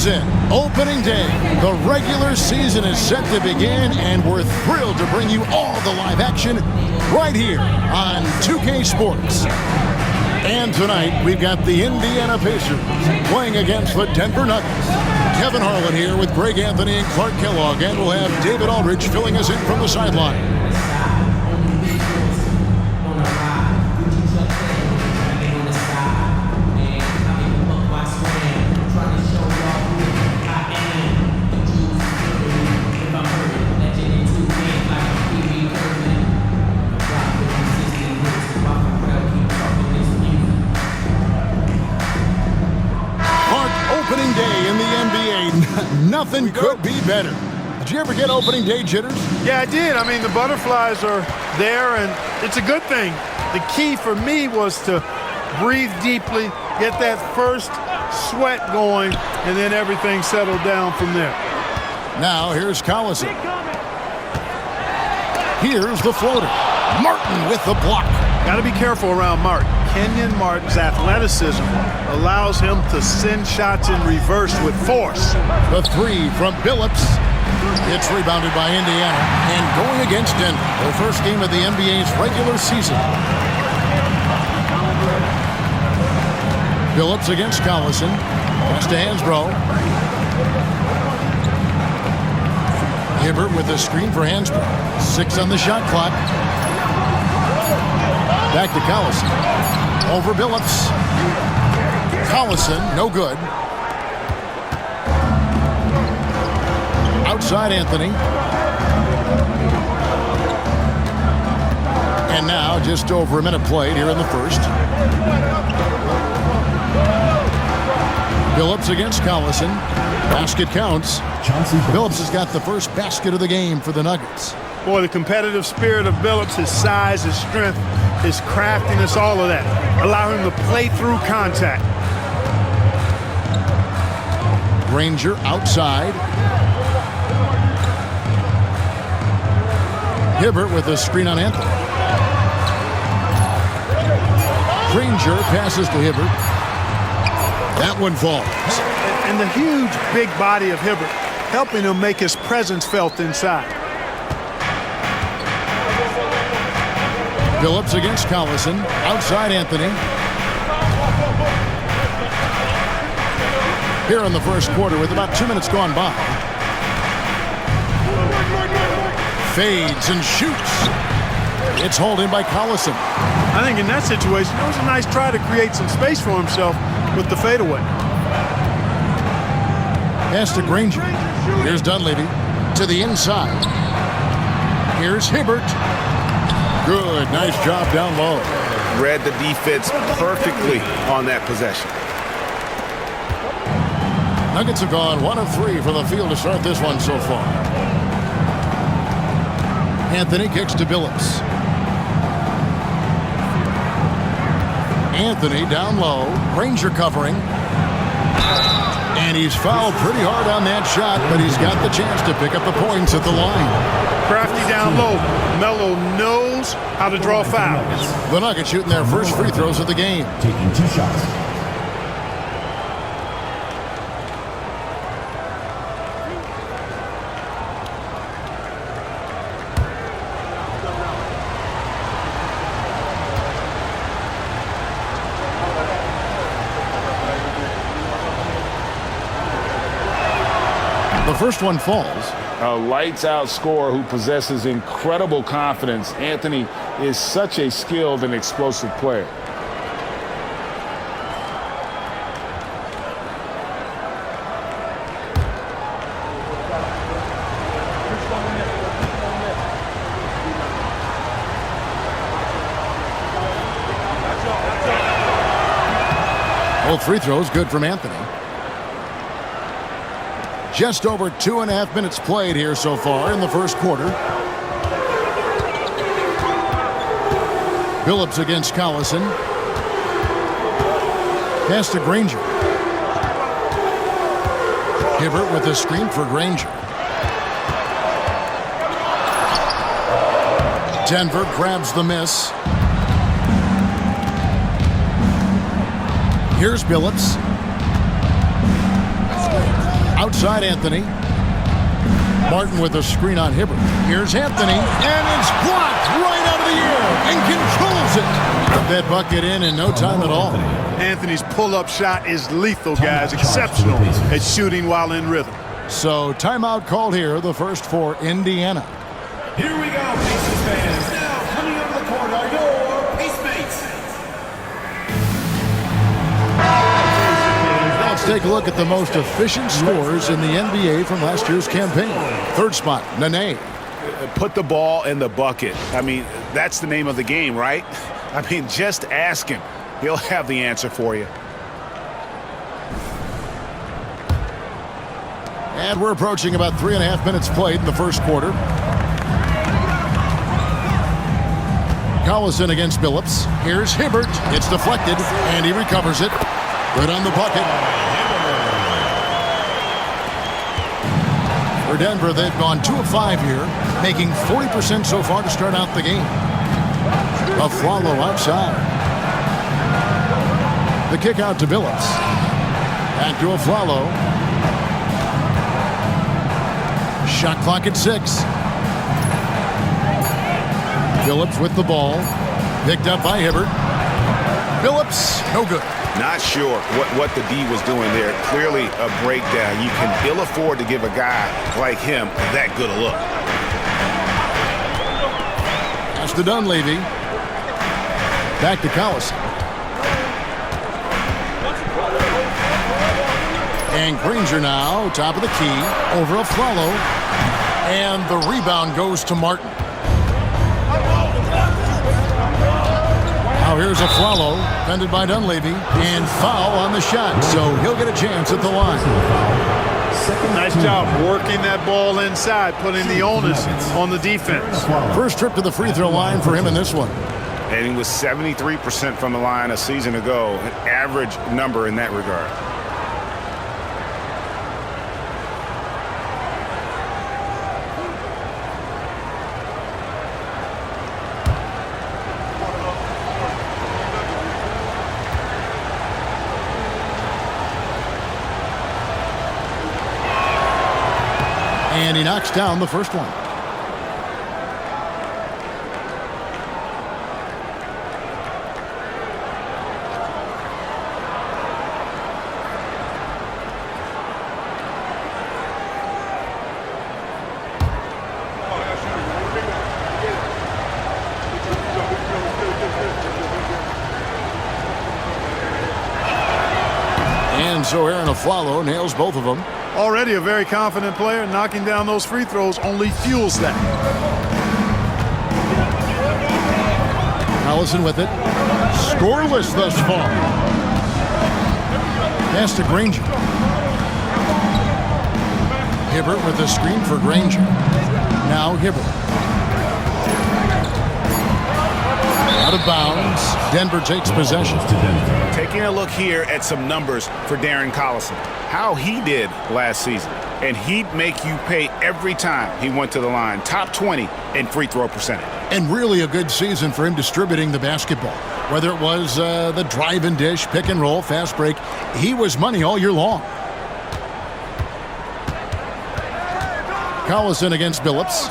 is in. Opening day. The regular season is set to begin, and we're thrilled to bring you all the live action right here on 2K Sports. And tonight, we've got the Indiana Pacers playing against the Denver Nuggets. Kevin Harlan here with Greg Anthony and Clark Kellogg, and we'll have David Aldridge filling us in from the sideline. Opening day in the NBA, nothing could be better. Did you ever get opening day jitters? Yeah, I did. I mean, the butterflies are there, and it's a good thing. The key for me was to breathe deeply, get that first sweat going, and then everything settled down from there. Now, here's Collison. Here's the floater. Martin with the block. Got to be careful around Martin. Kenyon Martin's athleticism allows him to send shots in reverse with force. The three from Billups. It's rebounded by Indiana and going against Denver. Their first game of the NBA's regular season. Billups against Collison. Pass to Hansbrough. Hibbert with a screen for Hansbrough. 6 on the shot clock. Back to Collison. Over Billups. Collison, no good. Outside Anthony. And now just over a minute played here in the first. Billups against Collison. Basket counts. Billups has got the first basket of the game for the Nuggets. Boy, the competitive spirit of Billups, his size, his strength, his craftiness, all of that. Allow him to play through contact. Granger outside. Hibbert with a screen on Anthony. Granger passes to Hibbert. That one falls. And the huge, big body of Hibbert helping him make his presence felt inside. Billups against Collison. Outside Anthony. Here in the first quarter with about 2 minutes gone by. Fades and shoots. It's hauled in by Collison. I think in that situation, it was a nice try to create some space for himself with the fadeaway. Pass to Granger. Here's Dunleavy to the inside. Here's Hibbert. Good, nice job down low. Read the defense perfectly on that possession. Nuggets have gone 1 of 3 from the field to start this one so far. Anthony kicks to Billups. Anthony down low. Granger covering. And he's fouled pretty hard on that shot, but he's got the chance to pick up the points at the line. Crafty down low. Melo knows how to draw fouls. The Nuggets shooting their first free throws of the game. Taking 2 shots. The first one falls. A lights-out scorer who possesses incredible confidence. Anthony is such a skilled and explosive player. Both free throws good from Anthony. Just over 2.5 minutes played here so far in the first quarter. Billups against Collison. Pass to Granger. Hibbert with a screen for Granger. Denver grabs the miss. Here's Billups. Outside Anthony. Martin with a screen on Hibbert. Here's Anthony, and it's blocked right out of the air and controls it. Put that bucket in no time at all. Anthony's pull-up shot is lethal, guys. Exceptional at shooting while in rhythm. So timeout called here, the first for Indiana. Here we go, Pacers fans. Now coming over the court are your Pace Mates. Let's take a look at the most efficient scorers in the NBA from last year's campaign. Third spot, Nene. Put the ball in the bucket. I mean, that's the name of the game, right? I mean, just ask him. He'll have the answer for you. And we're approaching about 3.5 minutes played in the first quarter. Collison against Billups. Here's Hibbert. It's deflected, and he recovers it. Good on the bucket. For Denver, they've gone 2 of 5 here, making 40% so far to start out the game. Afflalo outside. The kick out to Billups. Back to Afflalo. Shot clock at 6. Billups with the ball. Picked up by Hibbert. Billups, no good. Not sure what the D was doing there. Clearly a breakdown. You can ill afford to give a guy like him that good a look. Pass to Dunleavy. Back to Collison. And Granger now, top of the key, over Afflalo. And the rebound goes to Martin. Now here's Afflalo, defended by Dunleavy, and foul on the shot, so he'll get a chance at the line. Nice job working that ball inside, putting the onus on the defense. First trip to the free throw line for him in this one. And he was 73% from the line a season ago, an average number in that regard. And he knocks down the first one. And so Aaron Afflalo nails both of them. Already a very confident player. Knocking down those free throws only fuels that. Collison with it. Scoreless thus far. Pass to Granger. Hibbert with the screen for Granger. Now Hibbert. Out of bounds. Denver takes possession. Taking a look here at some numbers for Darren Collison. How he did last season. And he'd make you pay every time he went to the line. Top 20 in free throw percentage. And really a good season for him distributing the basketball. Whether it was the drive and dish, pick and roll, fast break, he was money all year long. Collison against Billups.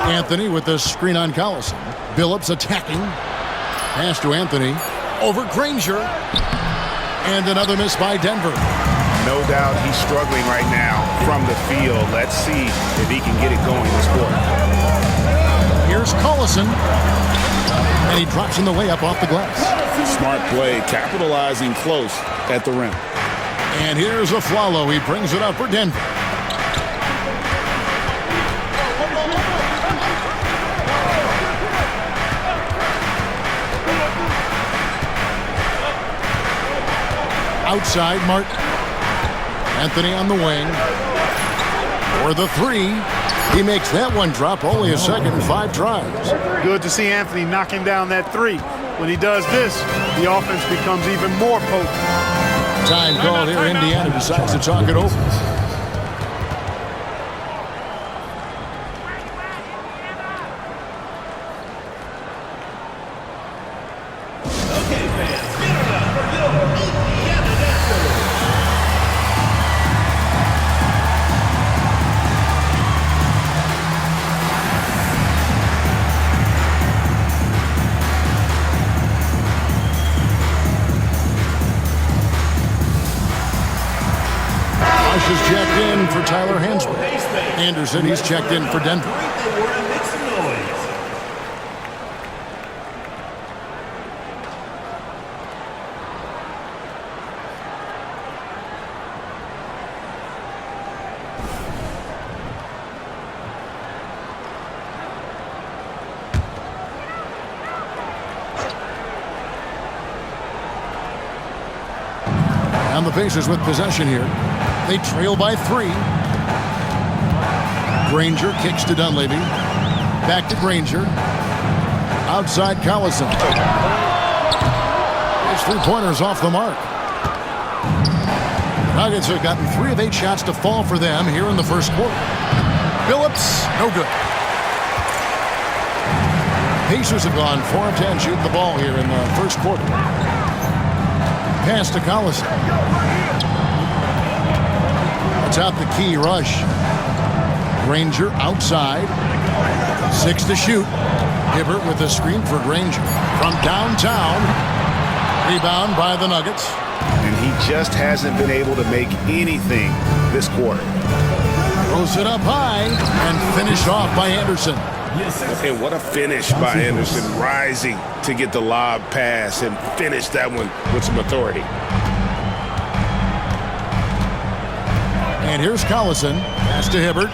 Anthony with the screen on Collison. Billups attacking. Pass to Anthony. Over Granger. And another miss by Denver. No doubt he's struggling right now from the field. Let's see if he can get it going this quarter. Here's Collison. And he drops in the layup off the glass. Smart play, capitalizing close at the rim. And here's Afflalo. He brings it up for Denver. Outside, Martin. Anthony on the wing. For the three. He makes that one drop. Only a second and 5 tries. Good to see Anthony knocking down that three. When he does this, the offense becomes even more potent. Time called here. Indiana decides to talk it over. for Tyler Hansbrough. Anderson, he's checked in for Denver. They were to make some noise. And the Pacers with possession here. They trail by 3. Granger kicks to Dunleavy. Back to Granger. Outside Collison. His three-pointers off the mark. Nuggets have gotten 3 of 8 shots to fall for them here in the first quarter. Phillips, no good. Pacers have gone 4 of 10 shooting the ball here in the first quarter. Pass to Collison. That's out the key rush. Granger outside. 6 to shoot. Hibbert with a screen for Granger. From downtown. Rebound by the Nuggets. And he just hasn't been able to make anything this quarter. Throws it up high and finished off by Anderson. And what a finish by Anderson, rising to get the lob pass and finish that one with some authority. And here's Collison. Pass to Hibbert.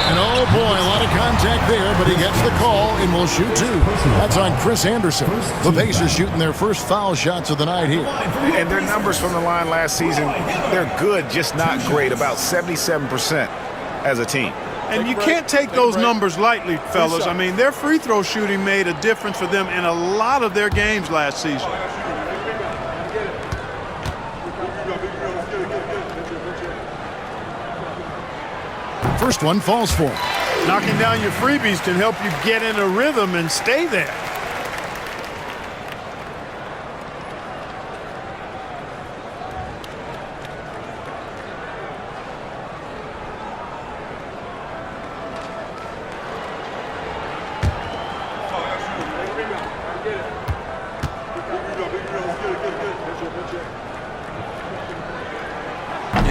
And oh boy, a lot of contact there, but he gets the call and will shoot 2. That's on Chris Anderson. The Pacers shooting their first foul shots of the night here. And their numbers from the line last season, they're good, just not great, about 77% as a team. And you can't take those numbers lightly, fellas. I mean, their free throw shooting made a difference for them in a lot of their games last season. First one falls for him. Knocking down your freebies can help you get in a rhythm and stay there.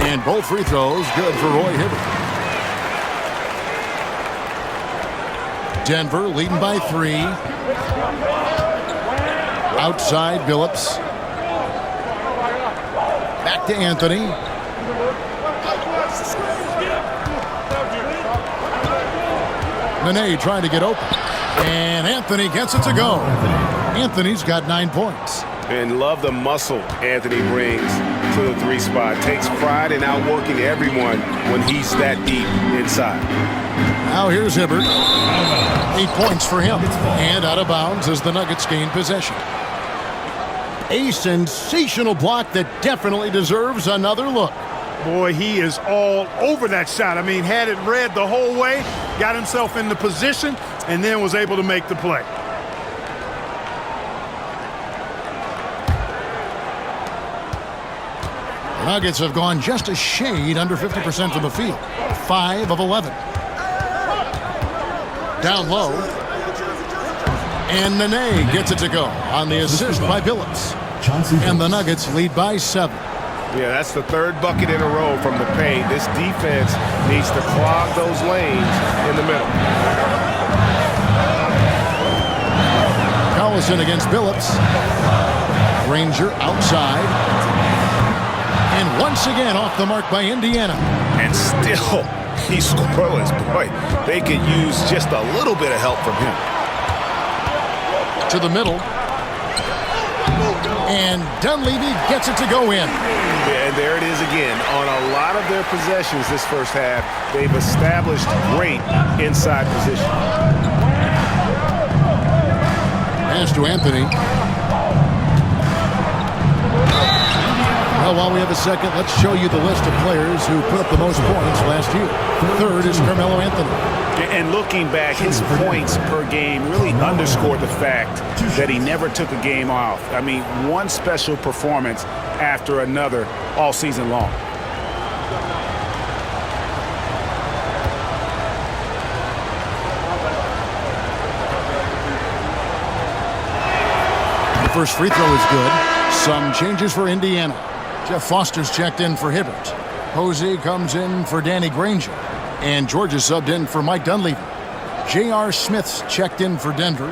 And both free throws good for Roy Hibbert. Denver leading by 3. Outside Phillips. Back to Anthony. Nene trying to get open. And Anthony gets it to go. Anthony's got 9 points. And love the muscle Anthony brings to the 3 spot. Takes pride in outworking everyone when he's that deep inside. Now here's Hibbert. 8 points for him. And out of bounds as the Nuggets gain possession. A sensational block that definitely deserves another look. Boy, he is all over that shot. I mean, had it read the whole way, got himself into position, and then was able to make the play. The Nuggets have gone just a shade under 50% from the field. 5 of 11. Down low. And Nene gets it to go on the assist by Phillips. And the Nuggets lead by 7. Yeah, that's the 3rd bucket in a row from the paint. This defense needs to clog those lanes in the middle. Collison against Phillips. Granger outside. And once again off the mark by Indiana. And still, he's scoreless. Boy, they could use just a little bit of help from him. To the middle. And Dunleavy gets it to go in. Yeah, and there it is again. On a lot of their possessions this first half, they've established great inside position. Pass to Anthony. Well, while we have a second, let's show you the list of players who put up the most points last year. 3rd is Carmelo Anthony. And looking back, his points per game really underscored the fact that he never took a game off. I mean, one special performance after another all season long. The first free throw is good. Some changes for Indiana. Jeff Foster's checked in for Hibbert. Posey comes in for Danny Granger. And Georgia subbed in for Mike Dunleavy. J.R. Smith's checked in for Denver.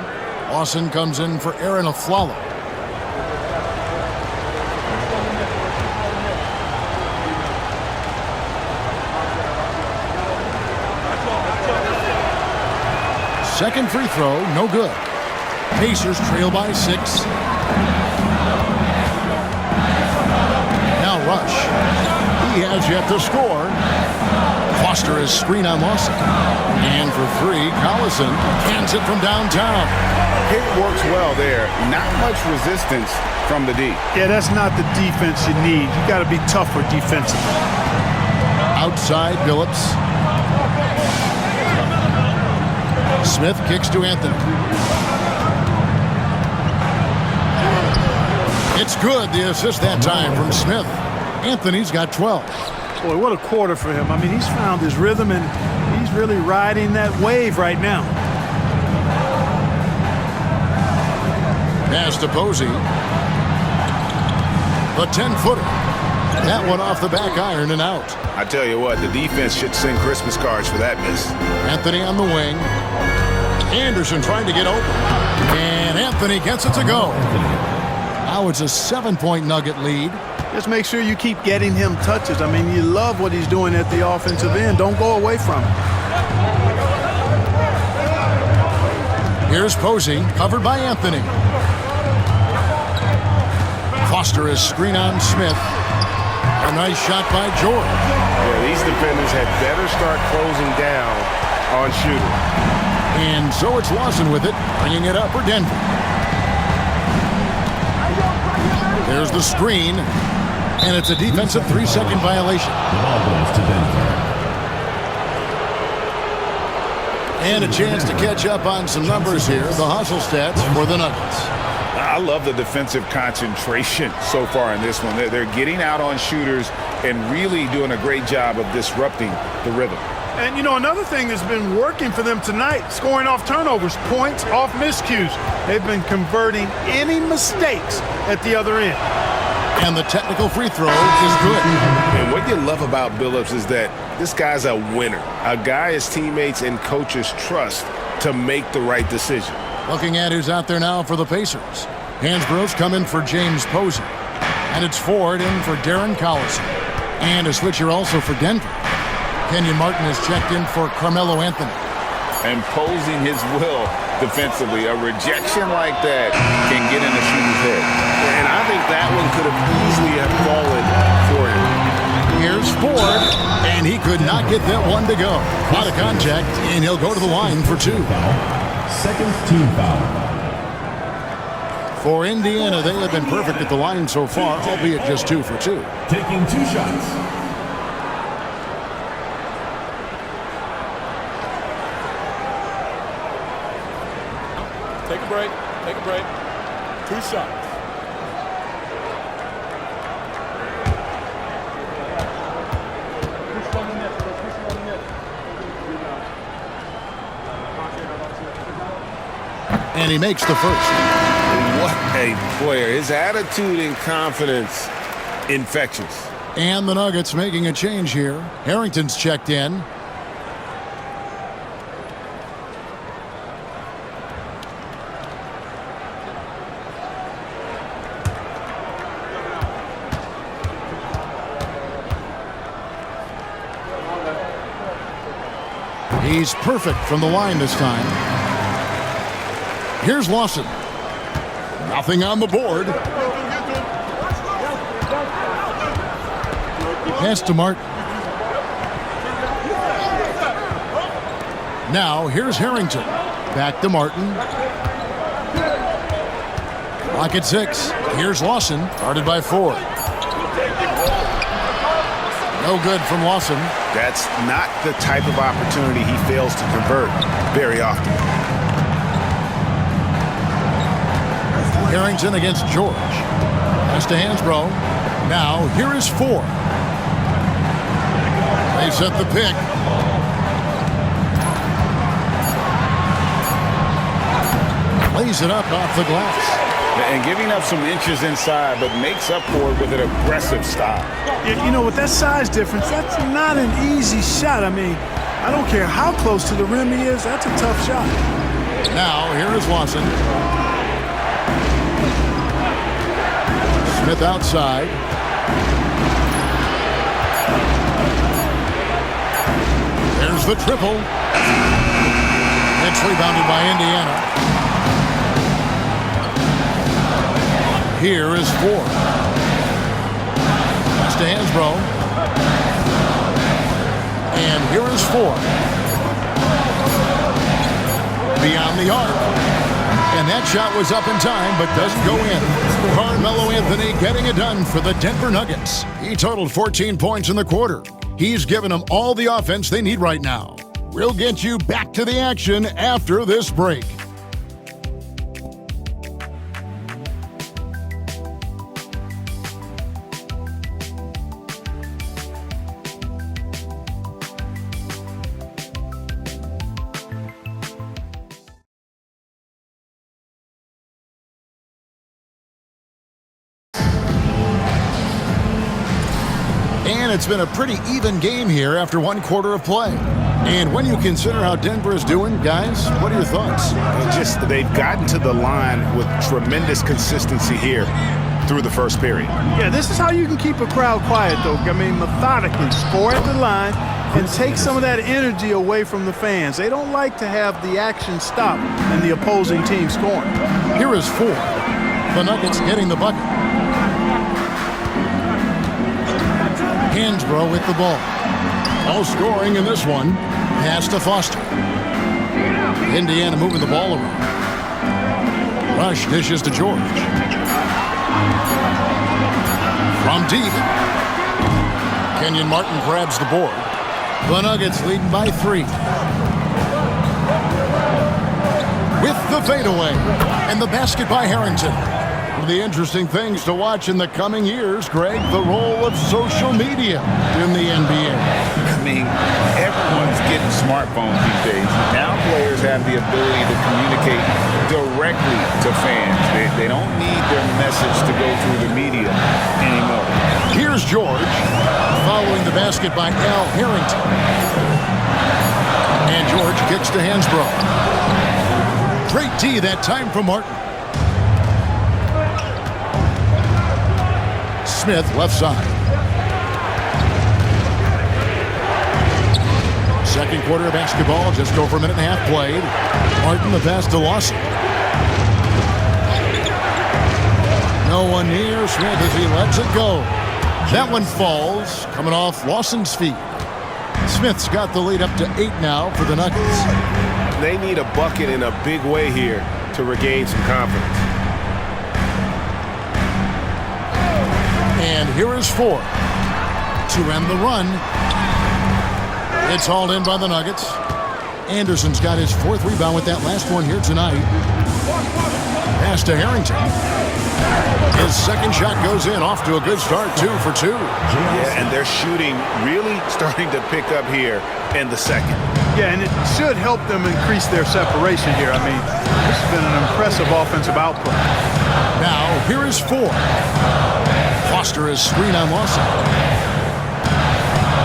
Lawson comes in for Aaron Aflalo. Second free throw, no good. Pacers trail by 6. Now Rush. He has yet to score. Foster is screen on Lawson. And for 3, Collison cans it from downtown. It works well there. Not much resistance from the D. Yeah, that's not the defense you need. You got to be tougher defensively. Outside Billups. Smith kicks to Anthony. It's good, the assist that time from Smith. Anthony's got 12. Boy, what a quarter for him. I mean, he's found his rhythm, and he's really riding that wave right now. Pass to Posey. The 10-footer. That one off the back iron and out. I tell you what, the defense should send Christmas cards for that miss. Anthony on the wing. Anderson trying to get open. And Anthony gets it to go. Now it's a 7-point Nugget lead. Just make sure you keep getting him touches. I mean, you love what he's doing at the offensive end. Don't go away from him. Here's Posey, covered by Anthony. Foster is screen on Smith. A nice shot by George. Yeah, these defenders had better start closing down on shooting. And so it's Lawson with it, bringing it up for Denver. There's the screen, and it's a defensive 3-second violation. And a chance to catch up on some numbers here. The hustle stats for the Nuggets. I love the defensive concentration so far in this one. They're getting out on shooters and really doing a great job of disrupting the rhythm. And, you know, another thing that's been working for them tonight, scoring off turnovers, points off miscues. They've been converting any mistakes at the other end. And the technical free throw is good. And what you love about Billups is that this guy's a winner, a guy his teammates and coaches trust to make the right decision. Looking at who's out there now for the Pacers. Hansborough's coming for James Posey. And it's Ford in for Darren Collison. And a switcher also for Denver. Kenyon Martin is checked in for Carmelo Anthony. Imposing his will defensively. A rejection like that can get in the shooter's head. And I think that one could have easily have fallen for him. Here's Ford, and he could not get that one to go. Out of contact, and he'll go to the line for 2. Second team foul. For Indiana, they have been perfect at the line so far, albeit just 2 for 2. Taking 2 shots. Take a break. Take a break. 2 shots. And he makes the first. What a player. His attitude and confidence, infectious. And the Nuggets making a change here. Harrington's checked in. He's perfect from the line this time. Here's Lawson. Nothing on the board. Pass to Martin. Now here's Harrington. Back to Martin. Clock at 6. Here's Lawson. Guarded by Ford. No good from Lawson. That's not the type of opportunity he fails to convert very often. Harrington against George. Pass to Hansbrough. Now here is Ford. They set the pick. Lays it up off the glass. And giving up some inches inside, but makes up for it with an aggressive style. You know, with that size difference, that's not an easy shot. I mean, I don't care how close to the rim he is, that's a tough shot. Now, here is Lawson. Smith outside. There's the triple. It's rebounded by Indiana. Here is Ford. Pass to Hansbrough. And here is Ford. Beyond the arc. And that shot was up in time, but doesn't go in. Carmelo Anthony getting it done for the Denver Nuggets. He totaled 14 points in the quarter. He's given them all the offense they need right now. We'll get you back to the action after this break. And it's been a pretty even game here after one quarter of play. And when you consider how Denver is doing, guys, what are your thoughts? They've gotten to the line with tremendous consistency here through the first period. Yeah, this is how you can keep a crowd quiet, though. I mean, methodically score at the line and take some of that energy away from the fans. They don't like to have the action stop and the opposing team scoring. Here is Ford. The Nuggets getting the bucket. Hansbrough with the ball. No scoring in this one. Pass to Foster. Indiana moving the ball around. Rush dishes to George. From deep. Kenyon Martin grabs the board. The Nuggets leading by 3. With the fadeaway. And the basket by Harrington. One of the interesting things to watch in the coming years, Greg, the role of social media in the NBA. I mean, everyone's getting smartphones these days. Now players have the ability to communicate directly to fans. They don't need their message to go through the media anymore. Here's George, following the basket by Al Harrington. And George kicks to Hansbrough. Great D that time from Martin. Smith left side. Second quarter of basketball, just over a minute and a half played. Martin the pass to Lawson. No one near Smith as he lets it go. That one falls, coming off Lawson's feet. Smith's got the lead up to 8 now for the Nuggets. They need a bucket in a big way here to regain some confidence. And here is Ford to end the run. It's hauled in by the Nuggets. Anderson's got his 4th rebound with that last one here tonight. Pass to Harrington. His second shot goes in, off to a good start, 2 for 2. Yeah, and their shooting really starting to pick up here in the second. Yeah, and it should help them increase their separation here. I mean, this has been an impressive offensive output. Now, here is Ford. Foster is screen on Lawson.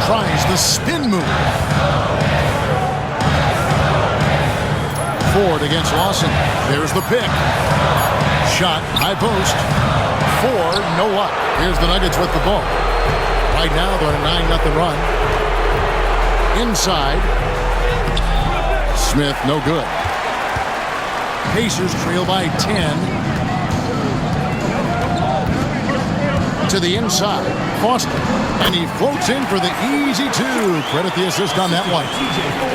Tries the spin move. Ford against Lawson. There's the pick. Shot, high post. Ford, no luck. Here's the Nuggets with the ball. Right now, they're on a 9-0 run. Inside. Smith, no good. Pacers trail by 10. To the inside, Foster, and he floats in for the easy 2. Credit the assist on that one.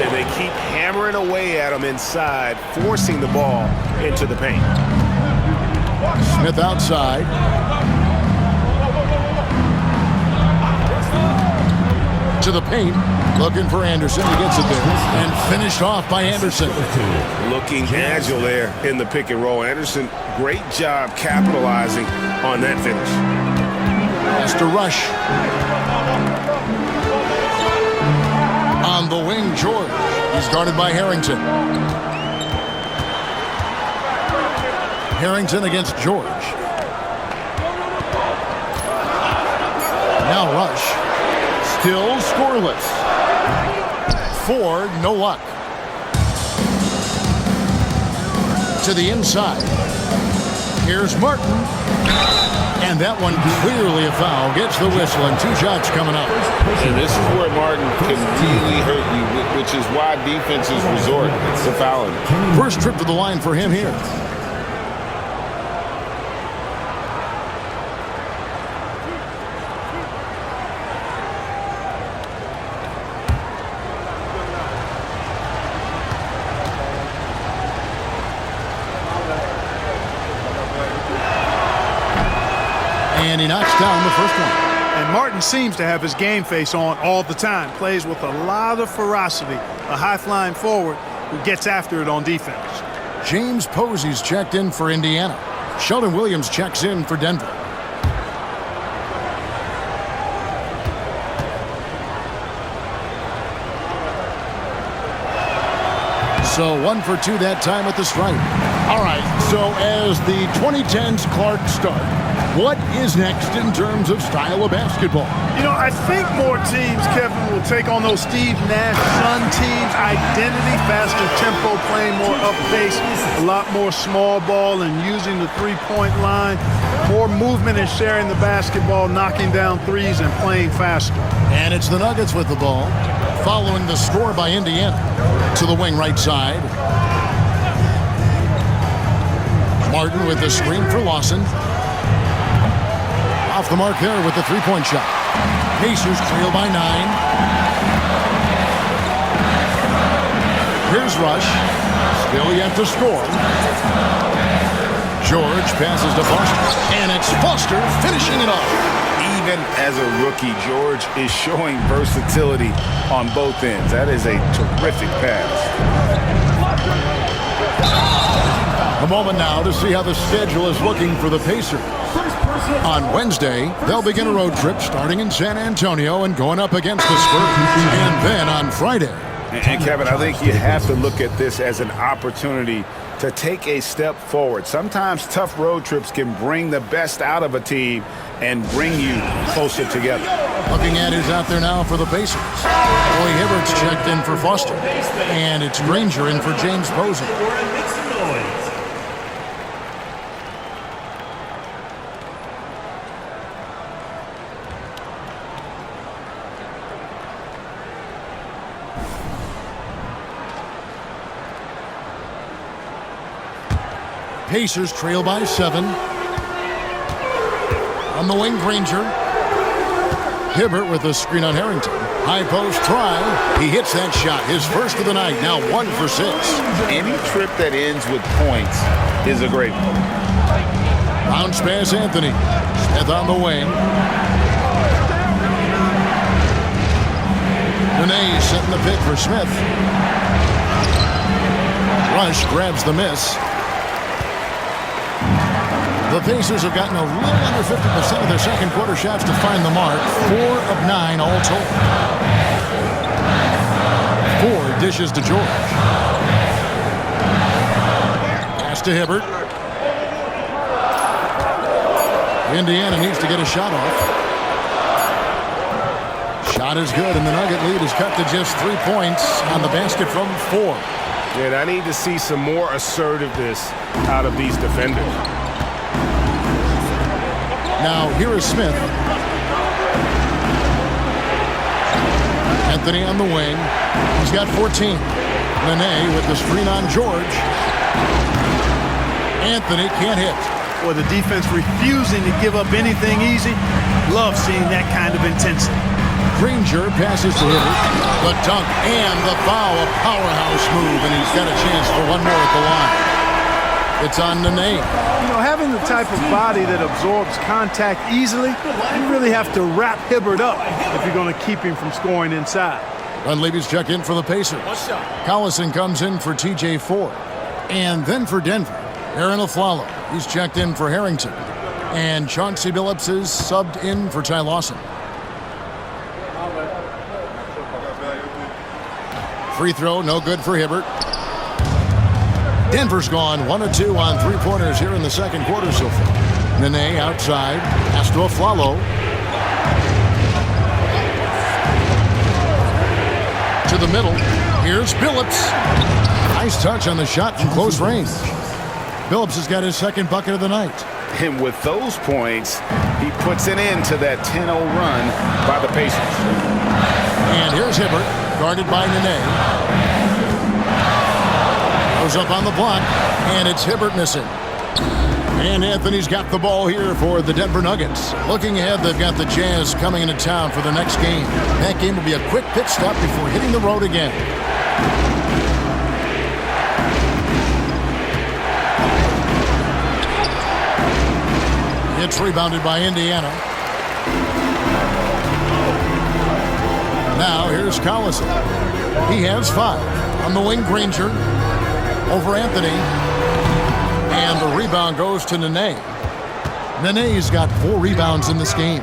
And they keep hammering away at him inside, forcing the ball into the paint. Smith outside. To the paint, looking for Anderson. He gets it there, and finished off by Anderson. Looking agile there in the pick and roll. Anderson, great job capitalizing on that finish. Has to rush. On the wing, George. He's guarded by Harrington. Harrington against George. Now Rush. Still scoreless. Ford, no luck. To the inside. Here's Martin. And that one clearly a foul. Gets the whistle and 2 shots coming up. And this is where Martin can really hurt you, which is why defenses resort to fouling. First trip to the line for him here. And he knocks down the first one. And Martin seems to have his game face on all the time. Plays with a lot of ferocity. A high-flying forward who gets after it on defense. James Posey's checked in for Indiana. Sheldon Williams checks in for Denver. So 1 for 2 that time at the stripe. All right, so as the 2010s Clark start, what is next in terms of style of basketball? You know, I think more teams, Kevin, will take on those Steve Nash Sun teams. Identity, faster tempo, playing more up pace, a lot more small ball and using the three-point line. More movement and sharing the basketball, knocking down threes and playing faster. And it's the Nuggets with the ball, following the score by Indiana. To the wing right side. Martin with the screen for Lawson. Off the mark there with the three-point shot. Pacers trail by 9. Here's Rush. Still yet to score. George passes to Foster. And it's Foster finishing it off. Even as a rookie, George is showing versatility on both ends. That is a terrific pass. A moment now to see how the schedule is looking for the Pacers. On Wednesday, they'll begin a road trip starting in San Antonio and going up against the Spurs. And then on Friday. And Kevin, I think you have to look at this as an opportunity to take a step forward. Sometimes tough road trips can bring the best out of a team and bring you closer together. Looking at who's out there now for the Pacers. Roy Hibbert's checked in for Foster. And it's Granger in for James Posey. Pacers trail by 7. On the wing, Granger. Hibbert with a screen on Harrington. High post try. He hits that shot. His first of the night. Now 1 for 6. Any trip that ends with points is a great one. Bounce pass, Anthony. Smith on the wing. Renee setting the pick for Smith. Rush grabs the miss. The Pacers have gotten a little under 50% of their second quarter shots to find the mark. 4 of 9 all told. 4 dishes to George. Pass to Hibbert. Indiana needs to get a shot off. Shot is good, and the Nugget lead is cut to just 3 points on the basket from 4. And I need to see some more assertiveness out of these defenders. Now, here is Smith. Anthony on the wing. He's got 14. Nene with the screen on George. Anthony can't hit. Or the defense refusing to give up anything easy. Love seeing that kind of intensity. Granger passes to Hibbert. The dunk and the foul. A powerhouse move, and he's got a chance for one more at the line. It's on Nene. You know, having the type of body that absorbs contact easily, you really have to wrap Hibbert up if you're going to keep him from scoring inside. Dunleavy's check in for the Pacers. Collison comes in for TJ Ford. And then for Denver, Aaron Aflalo. He's checked in for Harrington. And Chauncey Billups is subbed in for Ty Lawson. Free throw, no good for Hibbert. Denver's gone 1 of 2 on three-pointers here in the second quarter so far. Nene outside, pass to Aflalo. To the middle. Here's Billups. Nice touch on the shot from close range. Billups has got his second bucket of the night. And with those points, he puts an end to that 10-0 run by the Pacers. And here's Hibbert, guarded by Nene. Goes up on the block, and it's Hibbert missing. And Anthony's got the ball here for the Denver Nuggets. Looking ahead, they've got the Jazz coming into town for the next game. That game will be a quick pit stop before hitting the road again. It's rebounded by Indiana. Now here's Collison. He has 5 on the wing. Granger over Anthony. And the rebound goes to Nene. Nene's got 4 rebounds in this game.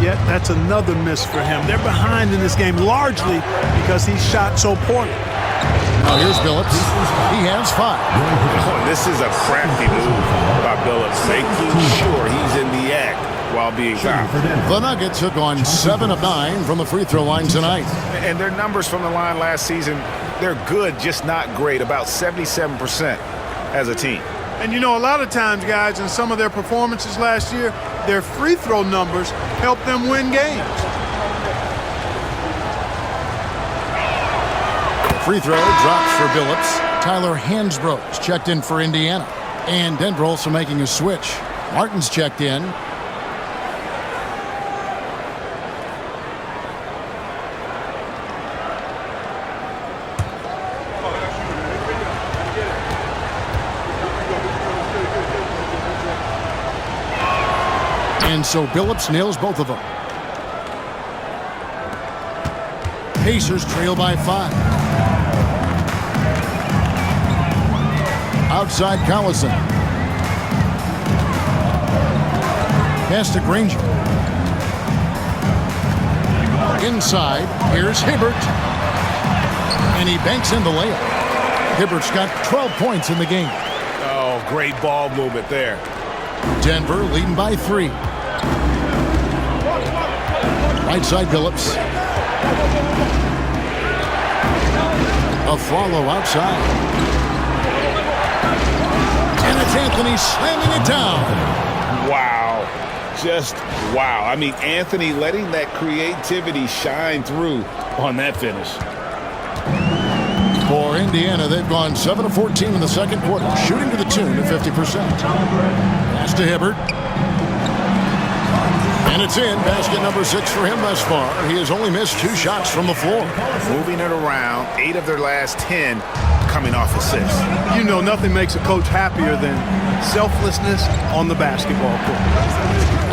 Yet that's another miss for him. They're behind in this game largely because he shot so poorly. Now here's Billups. He has 5. Oh, this is a crafty move by Billups, making sure he's in the act while being fouled. The Nuggets have gone 7 of 9 from the free throw line tonight. And their numbers from the line last season, they're good, just not great, about 77% as a team. And you know, a lot of times, guys, in some of their performances last year, their free throw numbers helped them win games. Free throw drops for Billups. Tyler Hansbrough's checked in for Indiana. And Denver also making a switch. Martin's checked in. And so Billups nails both of them. Pacers trail by 5. Outside Collison. Pass to Granger. Inside, here's Hibbert. And he banks in the layup. Hibbert's got 12 points in the game. Oh, great ball movement there. Denver leading by 3. Right side Billups. A follow outside. And it's Anthony slamming it down. Wow. Just wow. I mean, Anthony letting that creativity shine through on that finish. For Indiana, they've gone 7 of 14 in the second quarter, shooting to the tune of 50%. Pass to Hibbert. And it's in. Basket number 6 for him thus far. He has only missed 2 shots from the floor. Moving it around, 8 of their last 10 coming off assists. You know, nothing makes a coach happier than selflessness on the basketball court.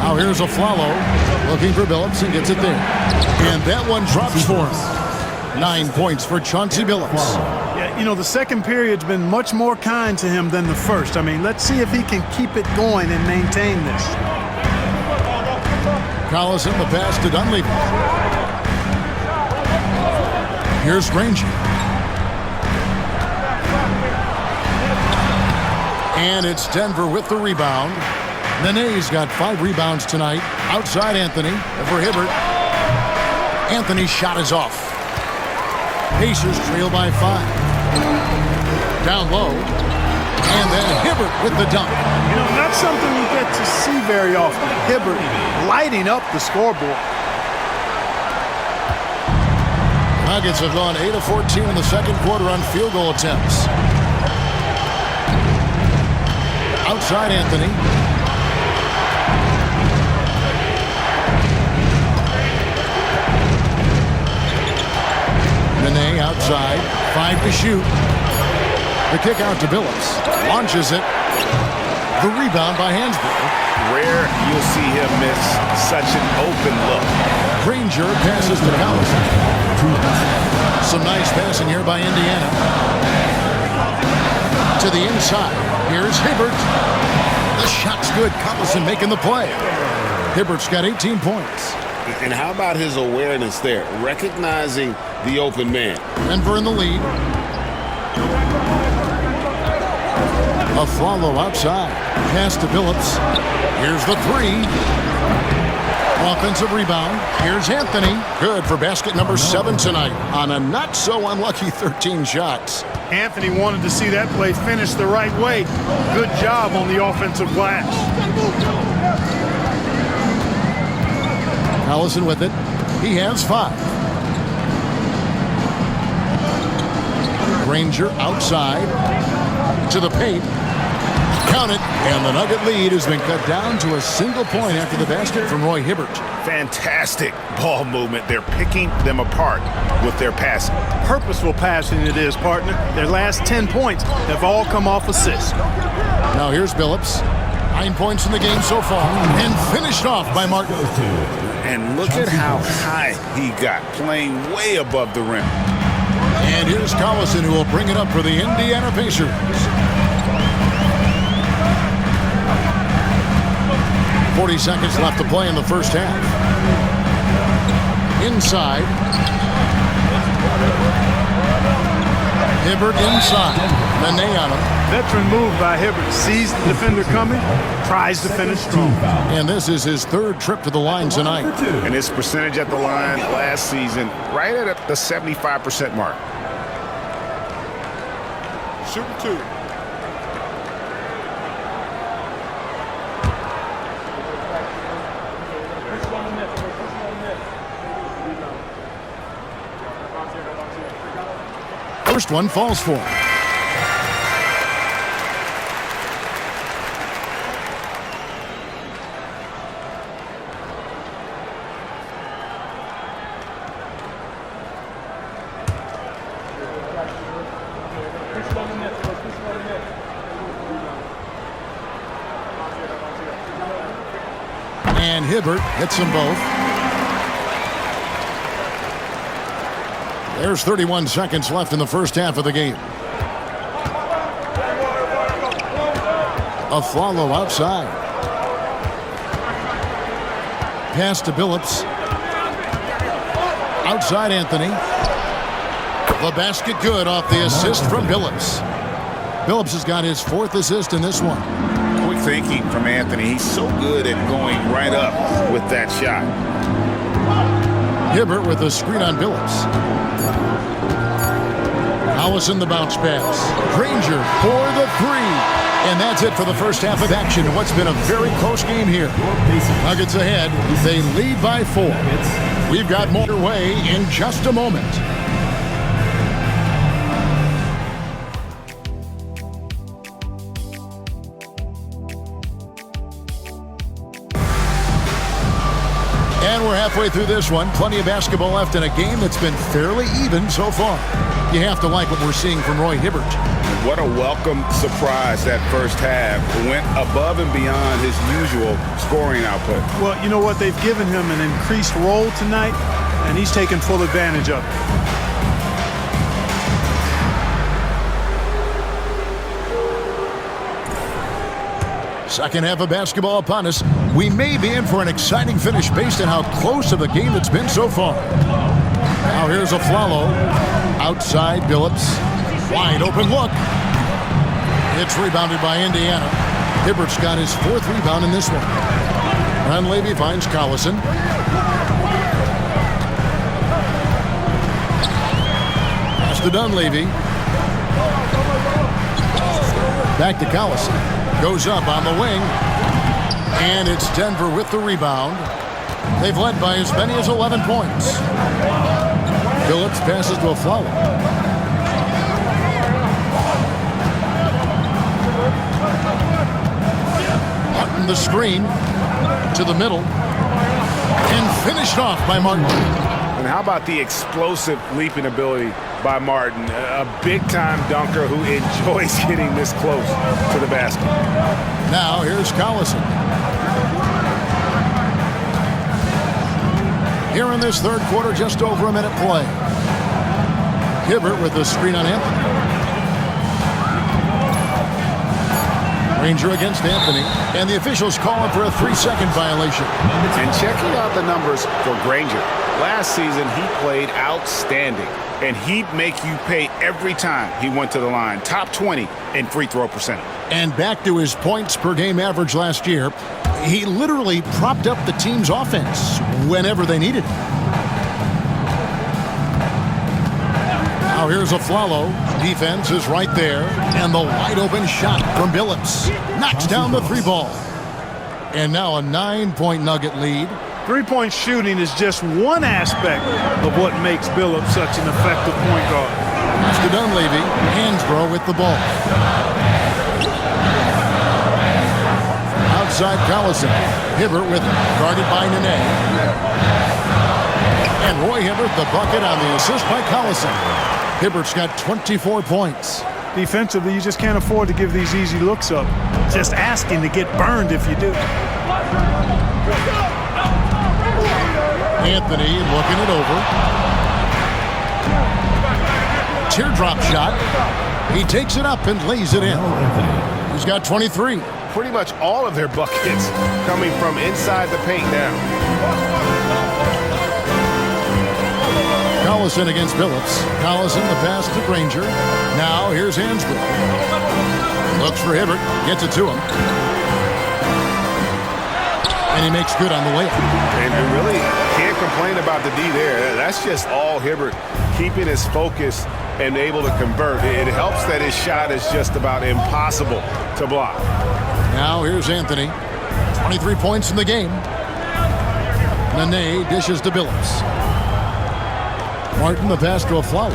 Now here's Aflalo looking for Billups and gets it there. And that one drops for him. 9 points for Chauncey Billups. Yeah, you know, the second period's been much more kind to him than the first. I mean, let's see if he can keep it going and maintain this. Collison, the pass to Dunleavy. Here's Granger. And it's Denver with the rebound. Nene's got 5 rebounds tonight. Outside Anthony for Hibbert. Anthony's shot is off. Pacers trail by 5. Down low. And then Hibbert with the dunk. You know, not something you get to see very often. Hibbert lighting up the scoreboard. Nuggets have gone 8 of 14 in the second quarter on field goal attempts. Outside Anthony. Nene outside. 5 to shoot. The kick out to Billups. Launches it. The rebound by Hansbrough. Rare you'll see him miss such an open look. Granger passes to Collison. Some nice passing here by Indiana. To the inside. Here's Hibbert. The shot's good. Collison making the play. Hibbert's got 18 points. And how about his awareness there? Recognizing the open man. Denver in the lead. A follow outside. Pass to Billups. Here's the three. Offensive rebound. Here's Anthony. Good for basket number 7 tonight on a not-so-unlucky 13 shots. Anthony wanted to see that play finish the right way. Good job on the offensive glass. Allison with it. He has 5. Granger outside to the paint. Count it, and the Nugget lead has been cut down to a single point after the basket from Roy Hibbert. Fantastic ball movement. They're picking them apart with their passing. Purposeful passing it is, partner. Their last 10 points have all come off assists. Now here's Billups. 9 points in the game so far, and finished off by Martin. And look at how high he got, playing way above the rim. And here's Collison, who will bring it up for the Indiana Pacers. "40 seconds left to play in the first half. Inside. Hibbert inside. Manet on him. Veteran move by Hibbert. Sees the defender coming, tries to finish strong. And this is his 3rd trip to the line tonight. And his percentage at the line last season, right at the 75% mark. Shooting 2. First one falls for him. And Hibbert hits them both. There's 31 seconds left in the first half of the game. A follow outside. Pass to Billups. Outside Anthony. The basket good off the assist from Billups. Billups has got his 4th assist in this one. Quick thinking from Anthony. He's so good at going right up with that shot. Hibbert with a screen on Billups. Allison the bounce pass. Granger for the 3. And that's it for the first half of action. What's been a very close game here. Nuggets ahead. They lead by 4. We've got more underway in just a moment. And we're halfway through this one. Plenty of basketball left in a game that's been fairly even so far. You have to like what we're seeing from Roy Hibbert. What a welcome surprise that first half. Went above and beyond his usual scoring output. Well, you know what? They've given him an increased role tonight, and he's taken full advantage of it. Second half of basketball upon us. We may be in for an exciting finish based on how close of the game it's been so far. Now here's a Flalo. Outside Billups. Wide open look. It's rebounded by Indiana. Hibbert's got his 4th rebound in this one. Ron Levy finds Collison. Pass to Dunleavy. Back to Collison. Goes up on the wing. And it's Denver with the rebound. They've led by as many as 11 points. Billups passes to a Flalo. Martin the screen to the middle. And finished off by Martin. And how about the explosive leaping ability by Martin? A big-time dunker who enjoys getting this close to the basket. Now here's Collison. Here in this 3rd quarter, just over a minute play. Hibbert with the screen on Anthony. Ranger against Anthony, and the officials calling for a 3-second violation. And checking out the numbers for Granger. Last season, he played outstanding, and he'd make you pay every time he went to the line. Top 20 in free throw percentage. And back to his points per game average last year, he literally propped up the team's offense whenever they needed it. Now here's a Flalo. Defense is right there. And the wide open shot from Billups. Knocks down the 3-ball. And now a 9-point Nugget lead. Three-point shooting is just one aspect of what makes Billups such an effective point guard. Mr. Dunleavy, Hansbrough with the ball. Outside Collison. Hibbert with it. Guarded by Nene. And Roy Hibbert, the bucket on the assist by Collison. Hibbert's got 24 points. Defensively, you just can't afford to give these easy looks up. Just asking to get burned if you do. Anthony looking it over. Teardrop shot. He takes it up and lays it in. He's got 23. Pretty much all of their buckets coming from inside the paint now. Collison against Billups. Collison the pass to Granger. Now here's Hansbrough. Looks for Hibbert. Gets it to him. And he makes good on the layup. And you really can't complain about the D there. That's just all Hibbert keeping his focus and able to convert. It helps that his shot is just about impossible to block. Now here's Anthony. 23 points in the game. Nene dishes to Billups. Martin the pass to a Flalo.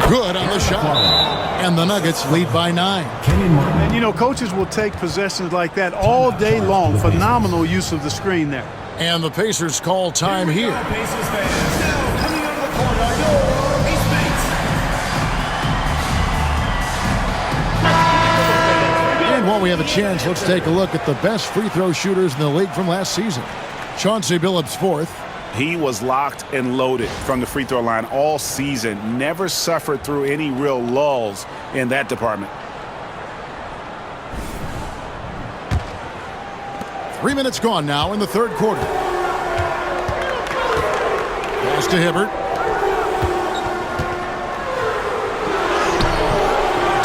Good on the shot. And the Nuggets lead by 9. And, you know, coaches will take possessions like that all day long. Phenomenal use of the screen there. And the Pacers call time here. Pacers fans now coming onto the court are your Pace mates. And while we have a chance, let's take a look at the best free throw shooters in the league from last season. Chauncey Billups fourth. He was locked and loaded from the free throw line all season. Never suffered through any real lulls in that department. 3 minutes gone now in the third quarter. Pass to Hibbert.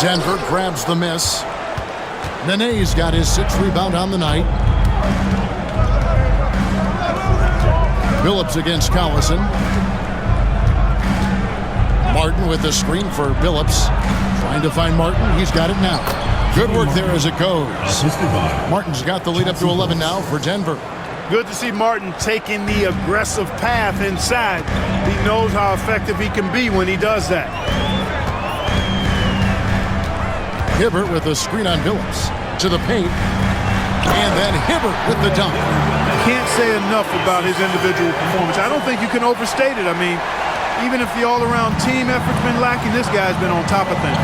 Denver grabs the miss. Nene's got his 6th rebound on the night. Billups against Collison. Martin with the screen for Billups. Trying to find Martin. He's got it now. Good work there as it goes. Martin's got the lead up to 11 now for Denver. Good to see Martin taking the aggressive path inside. He knows how effective he can be when he does that. Hibbert with a screen on Billups. To the paint. And then Hibbert with the dunk. Can't say enough about his individual performance. I don't think you can overstate it. I mean, even if the all-around team effort's been lacking, this guy's been on top of things.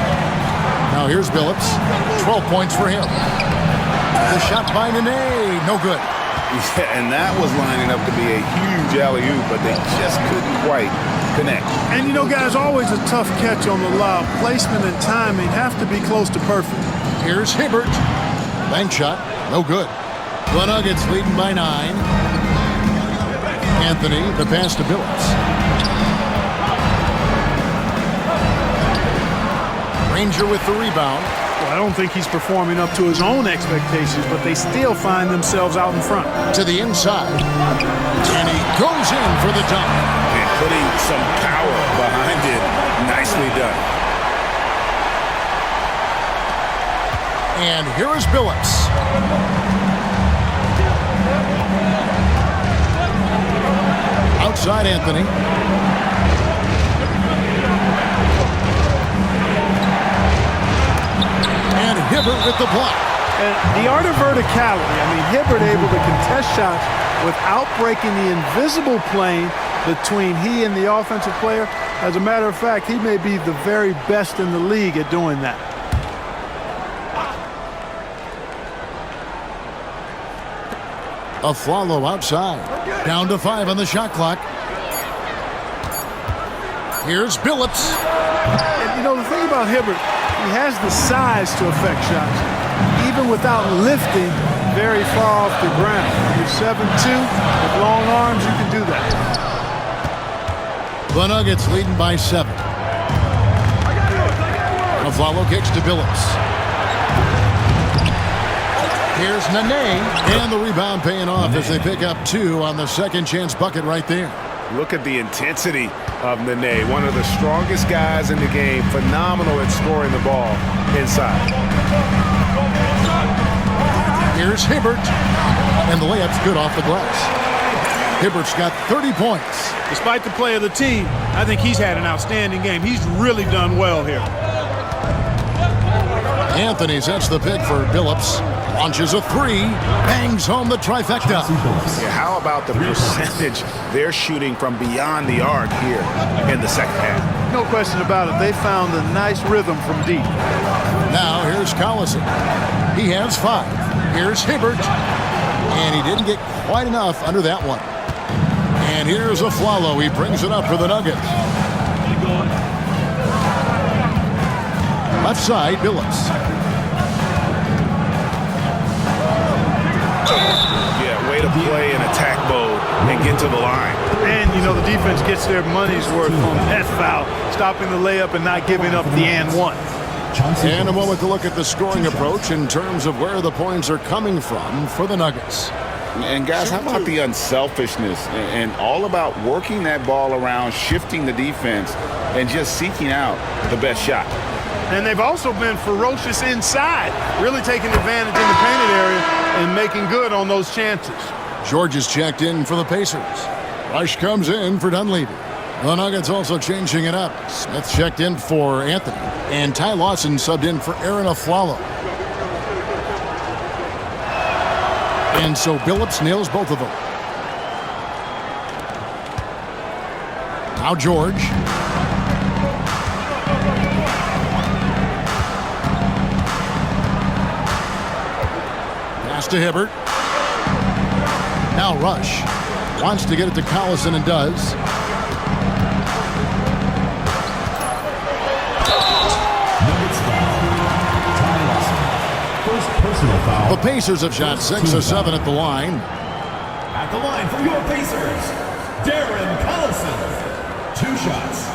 Now here's Billups. 12 points for him. The shot by Nene. No good. Yeah, and that was lining up to be a huge alley-oop, but they just couldn't quite connect. And, you know, guys, always a tough catch on the lob. Placement and timing have to be close to perfect. Here's Hibbert. Bank shot. No good. The Nuggets leading by 9. Anthony, the pass to Billups. Ranger with the rebound. Well, I don't think he's performing up to his own expectations, but they still find themselves out in front. To the inside. And he goes in for the dunk. And putting some power behind it. Nicely done. And here is Billups. Outside Anthony. And Hibbert with the block. And the art of verticality. I mean, Hibbert able to contest shots without breaking the invisible plane between he and the offensive player. As a matter of fact, he may be the very best in the league at doing that. A Flalo outside. Down to 5 on the shot clock. Here's Billups. And, you You know, the thing about Hibbert, he has the size to affect shots. Even without lifting very far off the ground. You're 7'2", with long arms, you can do that. The Nuggets leading by 7. Follow kicks to Billups. Here's Nene, and the rebound paying off as they pick up 2 on the second chance bucket right there. Look at the intensity of Nene, one of the strongest guys in the game, phenomenal at scoring the ball inside. Here's Hibbert, and the layup's good off the glass. Hibbert's got 30 points. Despite the play of the team, I think he's had an outstanding game. He's really done well here. Anthony sets the pick for Billups. Launches a 3. Bangs home the trifecta. Yeah, how about the percentage they're shooting from beyond the arc here in the second half? No question about it. They found a nice rhythm from deep. Now here's Collison. He has 5. Here's Hibbert. And he didn't get quite enough under that one. And here's Afflalo. He brings it up for the Nuggets. Left side, Billups. Yeah, way to play in attack mode and get to the line. And, you know, the defense gets their money's worth on that foul, stopping the layup and not giving up the and one. And a moment to look at the scoring approach in terms of where the points are coming from for the Nuggets. And guys, how about the unselfishness and all about working that ball around, shifting the defense, and just seeking out the best shot. And they've also been ferocious inside, really taking advantage in the painted area and making good on those chances. George is checked in for the Pacers. Rush comes in for Dunleavy. The Nuggets also changing it up. Smith checked in for Anthony. And Ty Lawson subbed in for Aaron Afflalo. And so Billups nails both of them. Now George. Pass to Hibbert. Now Rush. Wants to get it to Collison and does. The Pacers have shot 6 of 7 at the line. At the line for your Pacers, Darren Collison. 2 shots.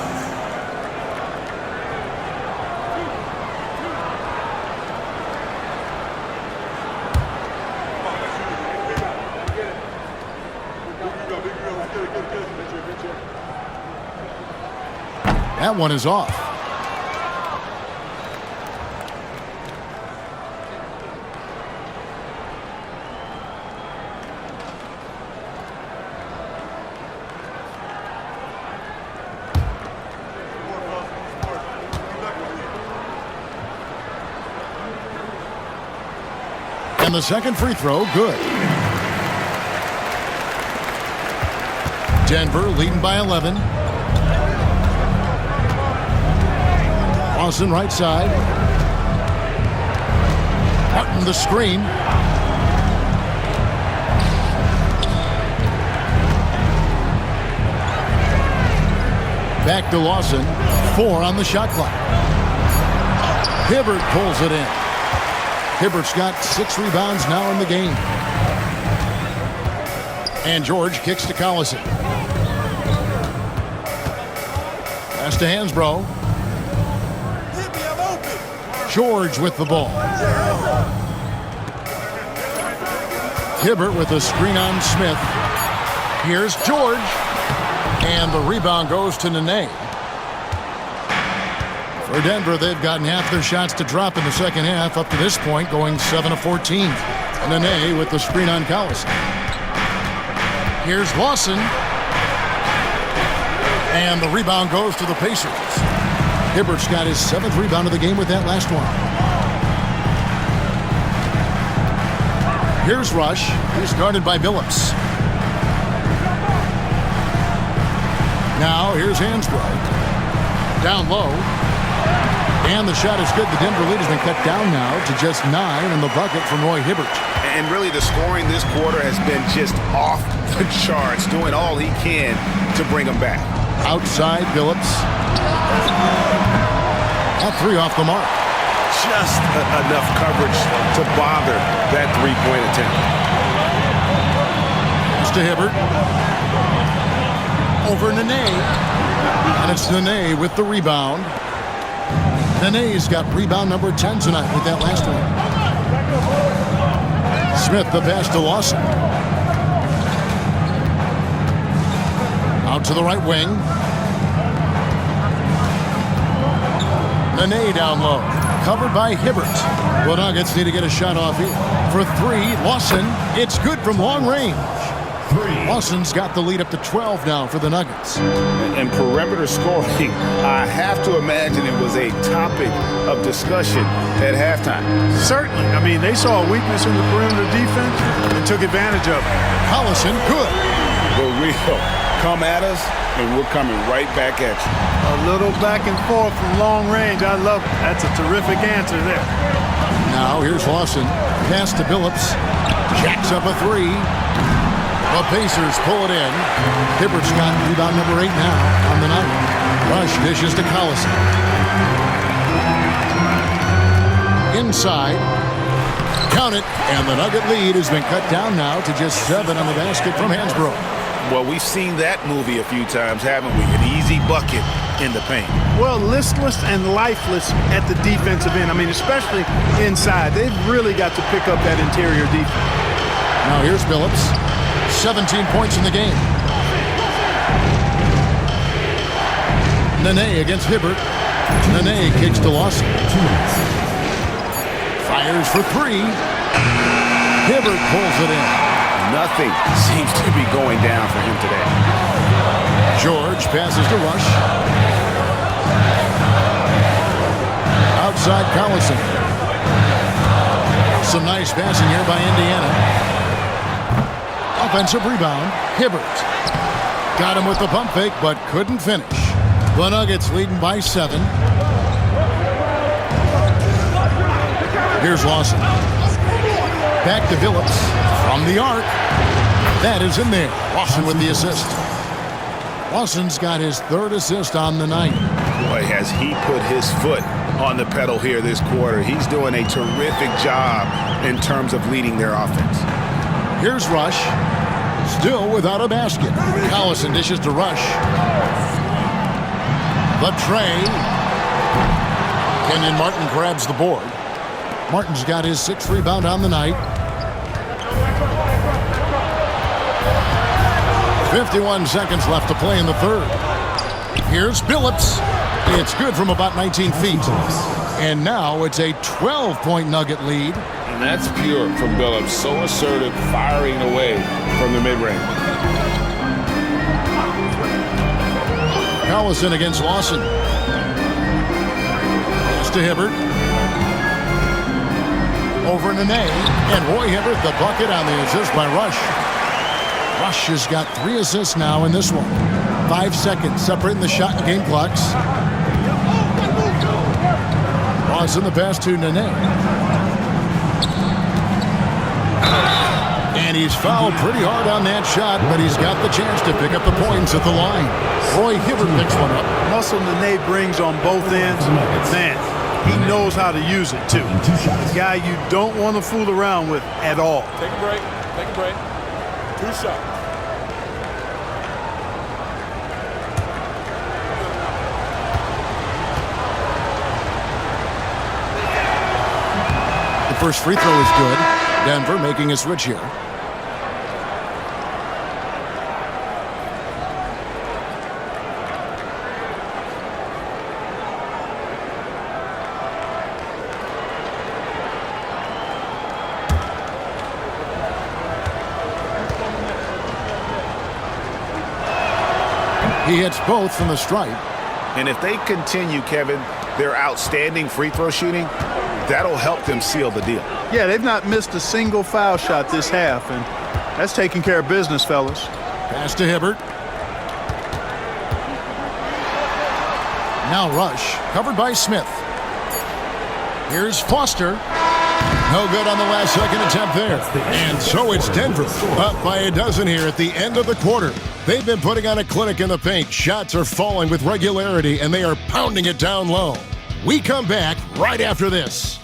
That one is off. And the second free throw, good. Denver leading by 11. Lawson right side. Martin the screen. Back to Lawson. 4 on the shot clock. Hibbert pulls it in. Hibbert's got 6 rebounds now in the game. And George kicks to Collison. Pass to Hansbrough. George with the ball. Hibbert with a screen on Smith. Here's George. And the rebound goes to Nene. For Denver, they've gotten half their shots to drop in the second half up to this point, going 7 of 14. Nene with the screen on Collison. Here's Lawson. And the rebound goes to the Pacers. Hibbert's got his 7th rebound of the game with that last one. Here's Rush. He's guarded by Billups. Now here's Hansbrough. Down low. And the shot is good. The Denver lead has been cut down now to just 9 in the bucket from Roy Hibbert. And really the scoring this quarter has been just off the charts, doing all he can to bring them back. Outside Billups. All three off the mark. Just enough coverage to bother that three-point attempt. It's to Hibbert. Over Nene. And it's Nene with the rebound. Nene's got rebound number 10 tonight with that last one. Smith the pass to Lawson. Out to the right wing. Nene down low. Covered by Hibbert. The Nuggets need to get a shot off here. For three, Lawson. It's good from long range. Lawson's got the lead up to 12 now for the Nuggets. And perimeter scoring, I have to imagine it was a topic of discussion at halftime. Certainly. I mean, they saw a weakness in the perimeter defense and took advantage of it. Collison, good. The real come at us, and we're coming right back at you. A little back and forth from long range. I love it. That's a terrific answer there. Now here's Lawson. Pass to Billups. Jacks up a three. The Pacers pull it in. Hibbert's got rebound number 8 now on the night. Rush dishes to Collison. Inside. Count it. And the Nugget lead has been cut down now to just 7 on the basket from Hansbrough. Well, we've seen that movie a few times, haven't we? An easy bucket in the paint. Well, listless and lifeless at the defensive end. I mean, especially inside. They've really got to pick up that interior defense. Now here's Billups. 17 points in the game. Nene against Hibbert. Nene kicks to Lawson. Fires for 3. Hibbert pulls it in. Nothing seems to be going down for him today. George passes to Rush. Outside Collison. Some nice passing here by Indiana. Offensive rebound, Hibbert. Got him with the pump fake, but couldn't finish. The Nuggets leading by 7. Here's Lawson. Back to Billups from the arc. That is in there. Lawson with the assist. Lawson's got his 3rd assist on the night. Boy, has he put his foot on the pedal here this quarter. He's doing a terrific job in terms of leading their offense. Here's Rush. Still without a basket. Collison dishes to Rush. The tray. Kenyon Martin grabs the board. Martin's got his 6th rebound on the night. 51 seconds left to play in the 3rd. Here's Billups. It's good from about 19 feet. And now it's a 12-point Nugget lead. And that's pure from Billups. So assertive, firing away from the mid-range. Collison against Lawson. Pass to Hibbert. Over Nene. And Roy Hibbert, the bucket on the assist by Rush. Rush has got 3 assists now in this one. 5 seconds separating the shot and game clocks. Lawson the pass to Nene. And he's fouled pretty hard on that shot, but he's got the chance to pick up the points at the line. Roy Hibbert picks one up. Muscle Nene brings on both ends. Man, he knows how to use it, too. A guy you don't want to fool around with at all. Take a break. Take a break. 2 shots. The first free throw is good. Denver making a switch here. He hits both from the stripe. And if they continue, Kevin, their outstanding free throw shooting, that'll help them seal the deal. Yeah, they've not missed a single foul shot this half, and that's taking care of business, fellas. Pass to Hibbert. Now Rush, covered by Smith. Here's Foster. No good on the last second attempt there. And so it's Denver, up by a dozen here at the end of the quarter. They've been putting on a clinic in the paint. Shots are falling with regularity, and they are pounding it down low. We come back right after this.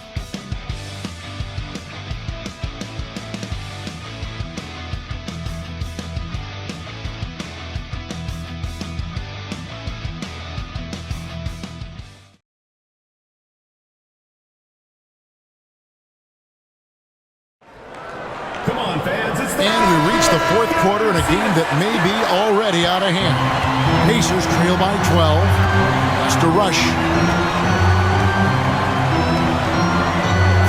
Come on, fans. It's the And we reach the fourth quarter in a game that may be already out of hand. Pacers trail by 12. That's to Rush.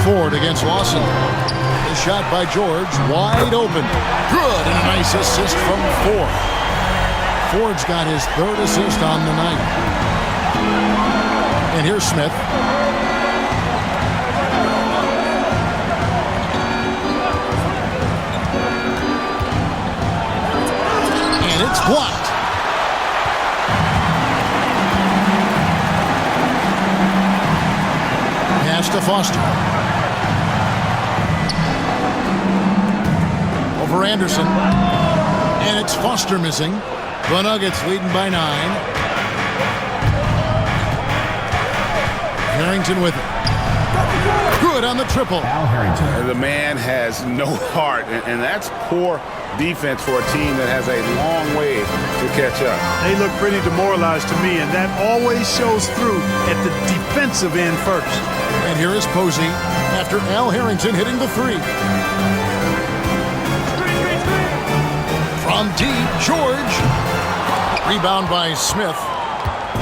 Ford against Lawson. A shot by George, wide open. Good, and a nice assist from Ford. Ford's got his third assist on the night. And here's Smith. And it's blocked. Pass to Foster. Over Anderson. And it's Foster missing. The Nuggets leading by 9. Harrington with it. Good on the triple. The man has no heart, and that's poor defense for a team that has a long way to catch up. They look pretty demoralized to me, and that always shows through at the defensive end first. And here is Posey after Al Harrington hitting the 3. From deep, George. Rebound by Smith.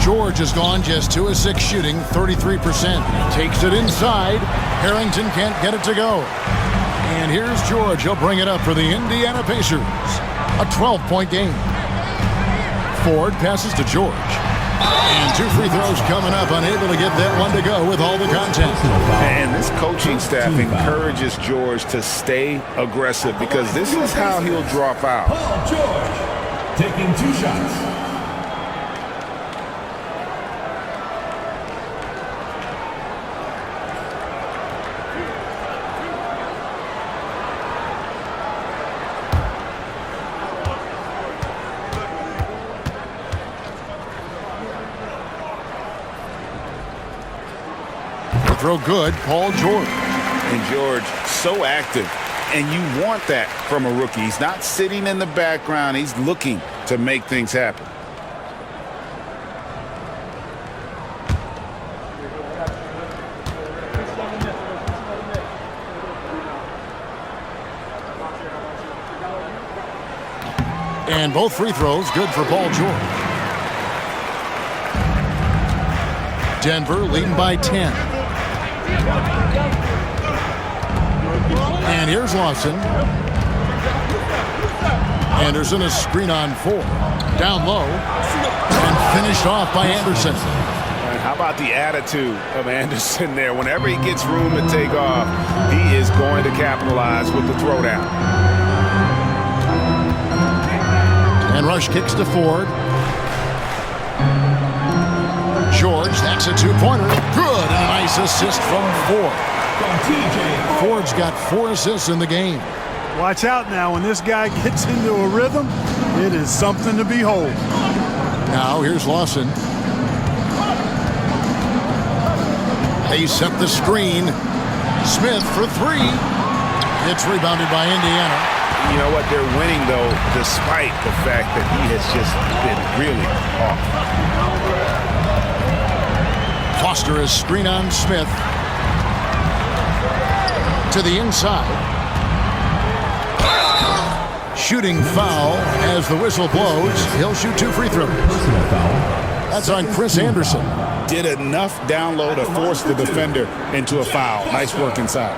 George has gone just 2 of 6 shooting, 33%. Takes it inside. Harrington can't get it to go. And here's George. He'll bring it up for the Indiana Pacers. A 12-point game. Ford passes to George. And 2 free throws coming up. Unable to get that one to go with all the content. And this coaching staff encourages George to stay aggressive because this is how he'll drop out. Paul George taking 2 shots. Throw good, Paul George. And George, so active. And you want that from a rookie. He's not sitting in the background. He's looking to make things happen. And both free throws good for Paul George. Denver leading by 10. And here's Lawson. Anderson, a screen on 4. Down low. And finished off by Anderson. And how about the attitude of Anderson there? Whenever he gets room to take off, he is going to capitalize with the throwdown. And Rush kicks to Ford. George, that's a 2-pointer. Good, and a nice assist from Ford. Ford's got 4 assists in the game. Watch out now. When this guy gets into a rhythm, it is something to behold. Now here's Lawson. They set the screen. Smith for 3. It's rebounded by Indiana. You know what? They're winning, though, despite the fact that he has just been really off. Foster is screen on Smith. To the inside. Shooting foul as the whistle blows. He'll shoot 2 free throws. That's on Chris Anderson. Did enough down low to force the defender into a foul. Nice work inside.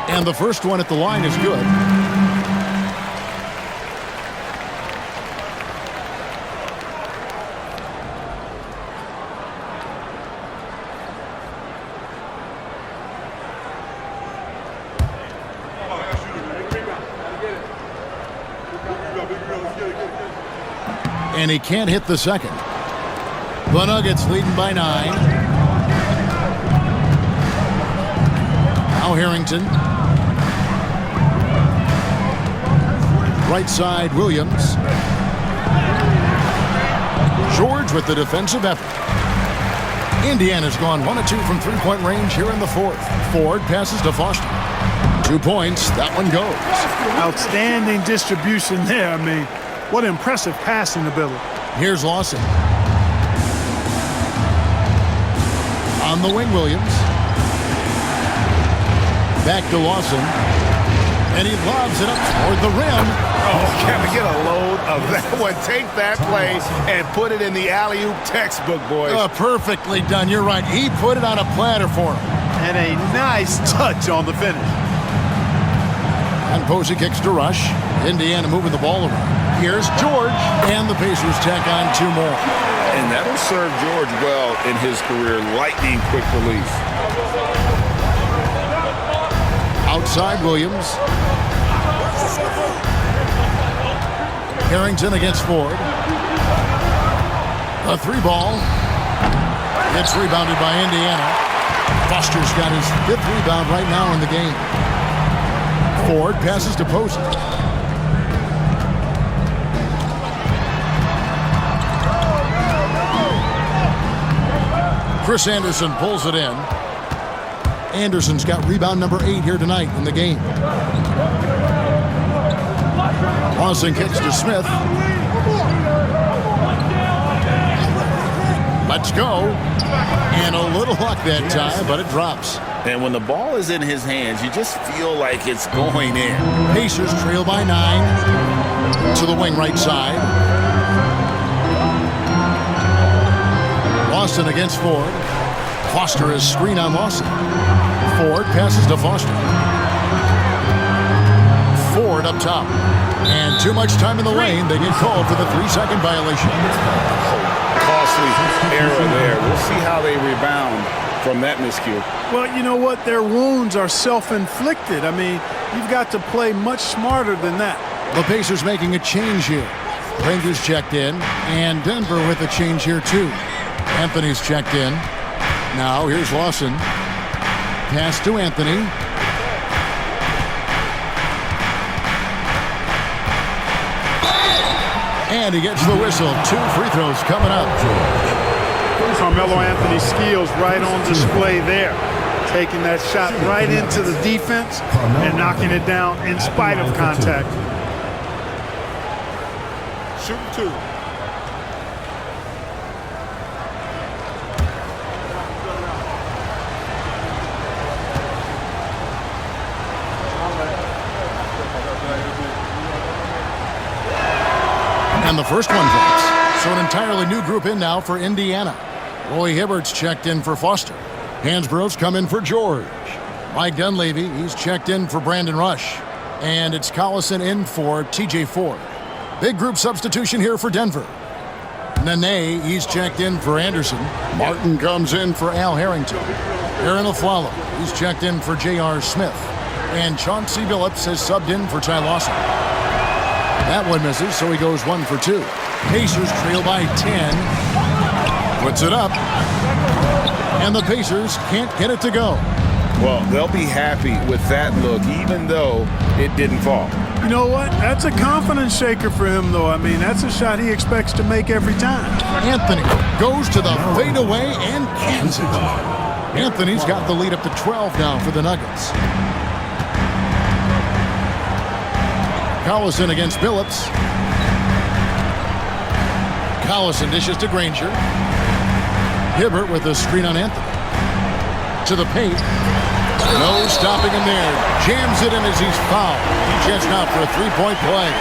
And the first one at the line is good. And he can't hit the second. The Nuggets leading by 9. Al Harrington. Right side, Williams. George with the defensive effort. Indiana's gone 1 of 2 from three-point range here in the fourth. Ford passes to Foster. 2 points. That one goes. Outstanding distribution there. I mean, what impressive passing ability. Here's Lawson. On the wing, Williams. Back to Lawson. And he lobs it up toward the rim. Oh, can we get a load of that one? Take that play and put it in the alley-oop textbook, boys. Perfectly done. You're right. He put it on a platter for him. And a nice touch on the finish. And Posey kicks to Rush. Indiana moving the ball around. Here's George. And the Pacers tack on 2 more. And that'll serve George well in his career. Lightning quick release. Outside Williams. Harrington against Ford. A 3-ball. It's rebounded by Indiana. Foster's got his 5th rebound right now in the game. Ford passes to Posey. Chris Anderson pulls it in. Anderson's got rebound number 8 here tonight in the game. Lawson kicks to Smith. Let's go. And a little luck that time, but it drops. And when the ball is in his hands, you just feel like it's going in. Pacers trail by 9 to the wing right side. Lawson against Ford. Foster is screen on Lawson. Ford passes to Foster. Ford up top. And too much time in the lane. They get called for the 3-second violation. Costly error there. We'll see how they rebound from that miscue. Well, you know what? Their wounds are self-inflicted. I mean, you've got to play much smarter than that. The Pacers making a change here. Rangers checked in, and Denver with a change here too. Anthony's checked in. Now here's Lawson. Pass to Anthony. And he gets the whistle. 2 free throws coming up. Carmelo Anthony's skills right on display there. Taking that shot right into the defense and knocking it down in spite of contact. Shooting 2. And the first one drops. So an entirely new group in now for Indiana. Roy Hibbert's checked in for Foster. Hansborough's come in for George. Mike Dunleavy, he's checked in for Brandon Rush. And it's Collison in for TJ Ford. Big group substitution here for Denver. Nene, he's checked in for Anderson. Martin comes in for Al Harrington. Aaron Aflalo, he's checked in for J.R. Smith. And Chauncey Billups has subbed in for Ty Lawson. That one misses, so he goes 1 for 2. Pacers trail by 10. Puts it up. And the Pacers can't get it to go. Well, they'll be happy with that look, even though it didn't fall. You know what? That's a confidence shaker for him, though. I mean, that's a shot he expects to make every time. Anthony goes to the fadeaway and cans it. Anthony's got the lead up to 12 now for the Nuggets. Collison against Billups. Collison dishes to Granger. Hibbert with a screen on Anthony. To the paint. No stopping him there. Jams it in as he's fouled. He checks out for a 3-point play.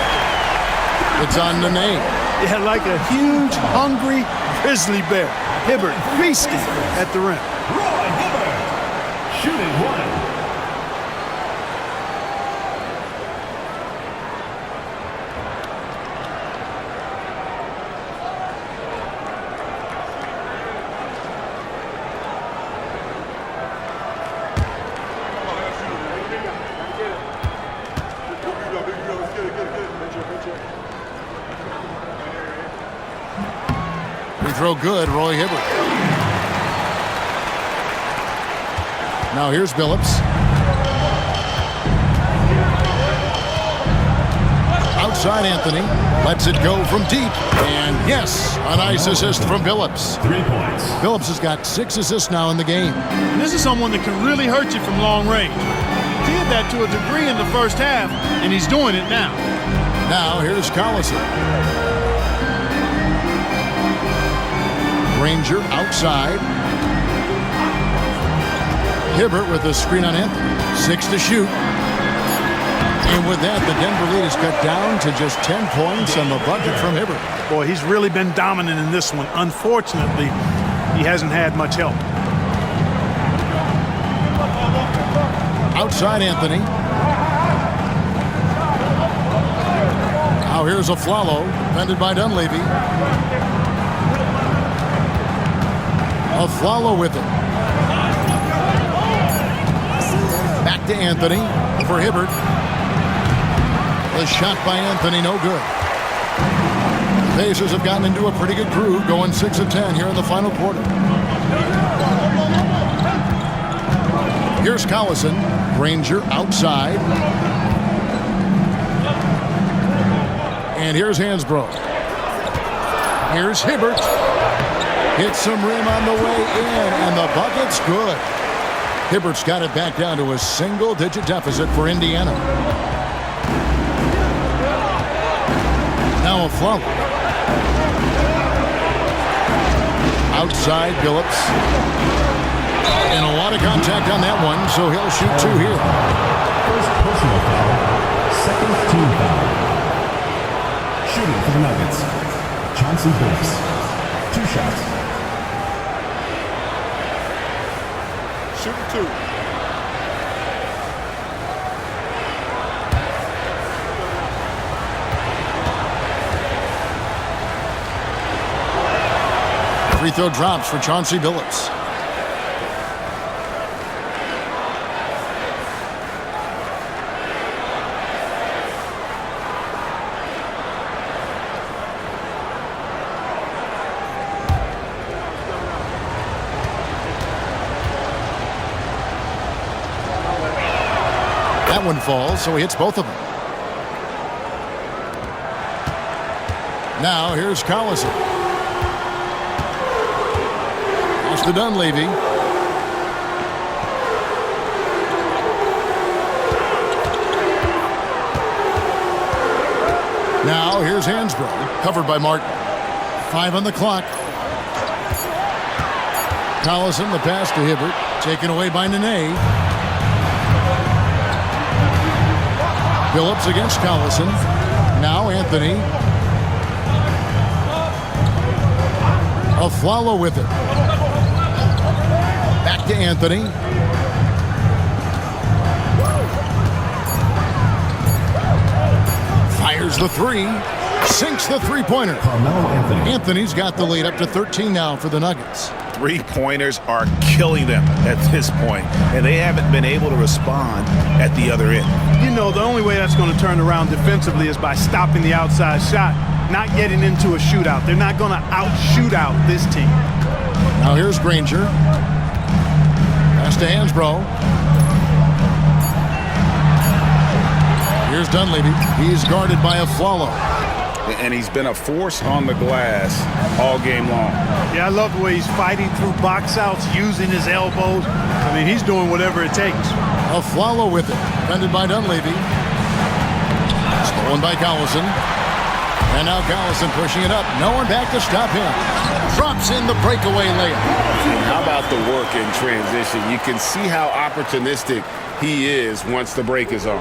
It's on Nene. Yeah, like a huge, hungry grizzly bear. Hibbert feasting at the rim. Roy Hibbert, shooting 1. Throw good, Roy Hibbert. Now here's Billups. outside Anthony. Lets it go from deep. And yes, a nice assist from Billups. 3 points. Billups has got 6 assists now in the game. And this is someone that can really hurt you from long range. He did that to a degree in the first half, and he's doing it now. Now here's Collison. Granger outside. Hibbert with a screen on Anthony. 6 to shoot. And with that, the Denver lead is cut down to just 10 points on the bucket from Hibbert. Boy, he's really been dominant in this one. Unfortunately, he hasn't had much help. Outside Anthony. Now here's a Flalo, defended by Dunleavy. A Flalo with it. Back to Anthony for Hibbert. The shot by Anthony, no good. The Pacers have gotten into a pretty good groove, going 6 of 10 here in the final quarter. Here's Collison. Granger outside. And here's Hansbrough. Here's Hibbert. Hits some rim on the way in, and the bucket's good. Hibbert's got it back down to a single-digit deficit for Indiana. Now a Flalo. Outside Billups. And a lot of contact on that one, so he'll shoot 2 here. First personal foul. Second team foul. Shooting for the Nuggets. Chauncey Billups. 2 shots. Shooting 2. Free throw drops for Chauncey Billups. That one falls, so he hits both of them. Now here's Collison. To Dunleavy. Now here's Hansbrough, covered by Martin. 5 on the clock. Collison, the pass to Hibbert, taken away by Nene. Billups against Collison. Now Anthony. A Flalo with it. Back to Anthony. Fires the 3. Sinks the three-pointer. Anthony's got the lead up to 13 now for the Nuggets. 3-pointers are killing them at this point, and they haven't been able to respond at the other end. You know, the only way that's going to turn around defensively is by stopping the outside shot, not getting into a shootout. They're not going to out-shoot out this team. Now here's Granger. Pass to Hansbrough. Here's Dunleavy. He's guarded by a Flalo. And he's been a force on the glass all game long. Yeah, I love the way he's fighting through box outs, using his elbows. I mean, he's doing whatever it takes. A Flalo with it. Defended by Dunleavy. Stolen by Collison. And now Collison pushing it up. No one back to stop him. Drops in the breakaway layup. How about the work in transition? You can see how opportunistic he is once the break is on.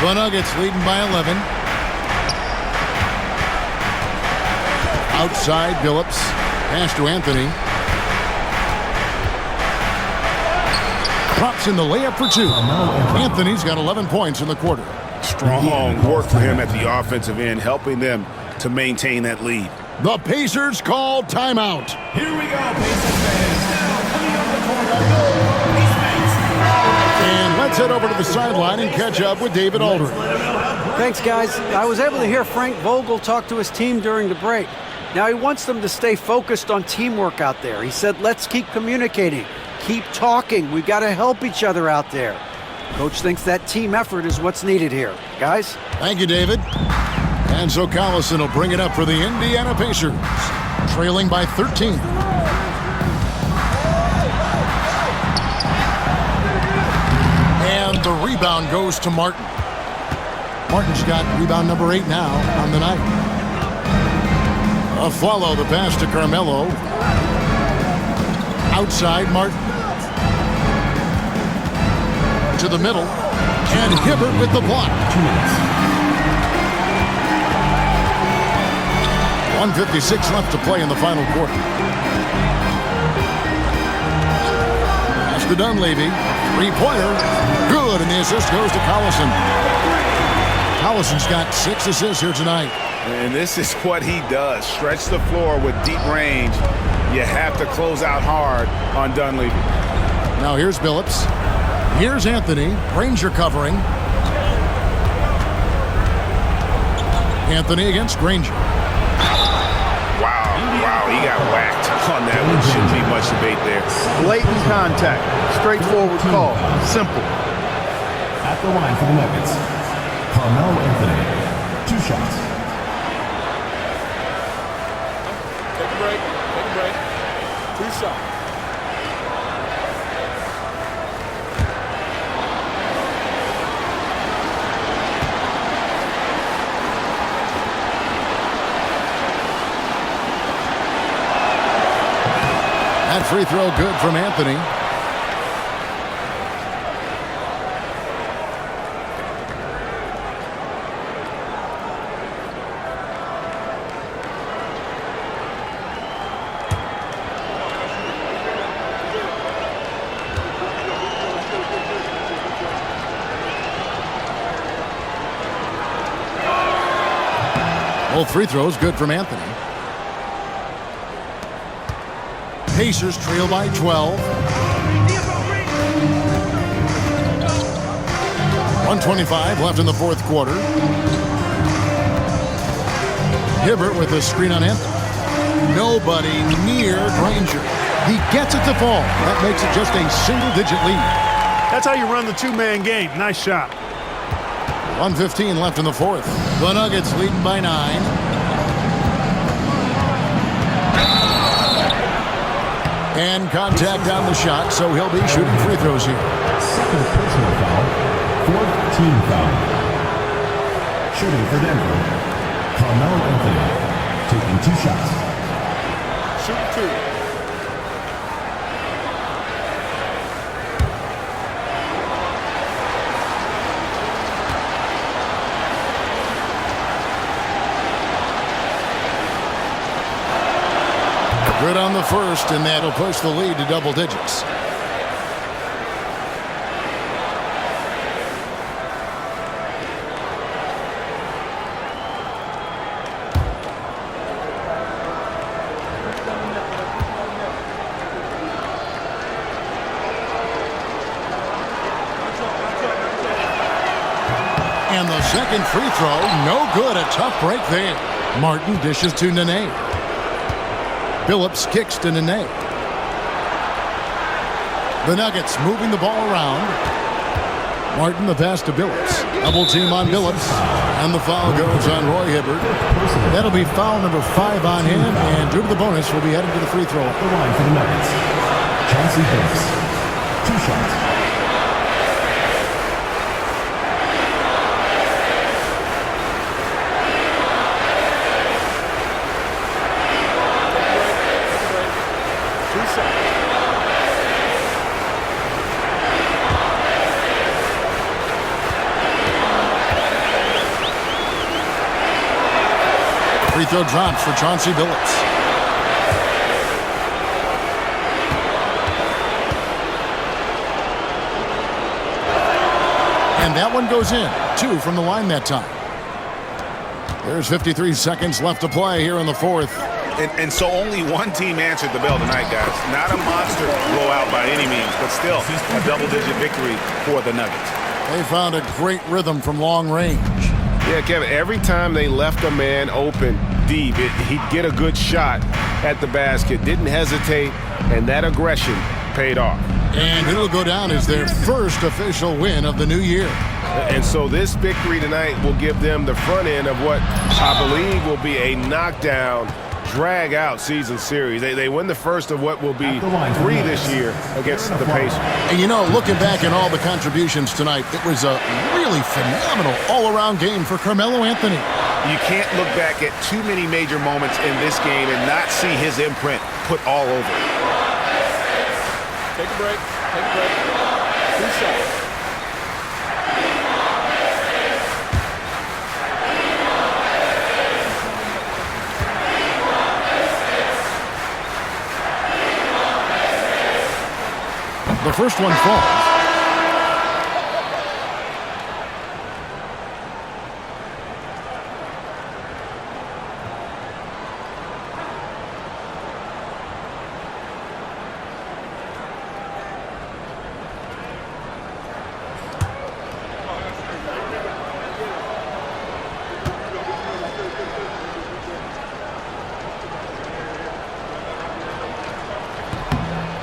The Nuggets leading by 11. Outside Billups. Pass to Anthony. Drops in the layup for 2. Anthony's got 11 points in the quarter. Strong work for him at the offensive end, helping them to maintain that lead. The Pacers call timeout. Here we go, Pacers fans. Now coming up the court are your Peace Mates. And let's head over to the sideline and catch up with David Aldridge. Thanks, guys. I was able to hear Frank Vogel talk to his team during the break. Now he wants them to stay focused on teamwork out there. He said, let's keep communicating, keep talking. We've got to help each other out there. Coach thinks that team effort is what's needed here. Guys? Thank you, David. And so Collison will bring it up for the Indiana Pacers, trailing by 13. And the rebound goes to Martin. Martin's got rebound number 8 now on the night. A follow the pass to Carmelo. Outside Martin. To the middle. And Hibbert with the block. 2 minutes. 1:56 left to play in the final quarter. Pass to Dunleavy. Three-pointer. Good, and the assist goes to Collison. Collison's got 6 assists here tonight. And this is what he does. Stretch the floor with deep range. You have to close out hard on Dunleavy. Now here's Billups. Here's Anthony. Granger covering. Anthony against Granger. Wow, he got whacked on that one. Shouldn't be much debate there. Blatant contact. Straightforward call. Simple. At the line for the Nuggets, Carmelo Anthony. 2 shots. Take a break. 2 shots. That free throw good from Anthony. Both free throws good from Anthony. Pacers trail by 12. 1:25 left in the fourth quarter. Hibbert with a screen on Anthony. Nobody near Granger. He gets it to fall. That makes it just a single-digit lead. That's how you run the two-man game. Nice shot. 1:15 left in the fourth. The Nuggets leading by 9. And contact on the shot, so he'll be shooting free throws here. Second personal foul. 4th team foul. Shooting for Denver, Carmelo Anthony. Taking 2 shots. Shoot 2. Good on the first, and that'll push the lead to double digits. And the second free throw, no good. A tough break there. Martin dishes to Nene. Billups kicks to Nene. The Nuggets moving the ball around. Martin the pass to Billups. Double team on Billups. And the foul goes on Roy Hibbert. That'll be foul number 5 on him. And due to the bonus, will be heading to the free throw. The line for the Nuggets, Chauncey Billups. 2 shots. Free throw drops for Chauncey Billups. And that one goes in. 2 from the line that time. There's 53 seconds left to play here in the fourth. And so only one team answered the bell tonight, guys. Not a monster blowout by any means, but still a double-digit victory for the Nuggets. They found a great rhythm from long range. Yeah, Kevin, every time they left a man open deep, he'd get a good shot at the basket. Didn't hesitate, and that aggression paid off. And it'll go down as their first official win of the new year. And so this victory tonight will give them the front end of what I believe will be a knockdown, drag-out season series. They win the first of what will be 3 this year against the Pacers. And you know, looking back at all the contributions tonight, it was a really phenomenal all-around game for Carmelo Anthony. You can't look back at too many major moments in this game and not see his imprint put all over it. Take a break. Take a break. 2 shots. The first one falls.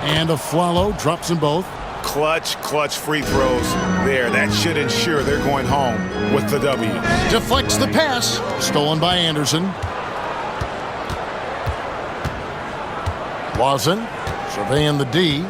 And Afflalo drops them both. Clutch free throws there. That should ensure they're going home with the W. Deflects the pass. Stolen by Anderson. Lawson surveying the D.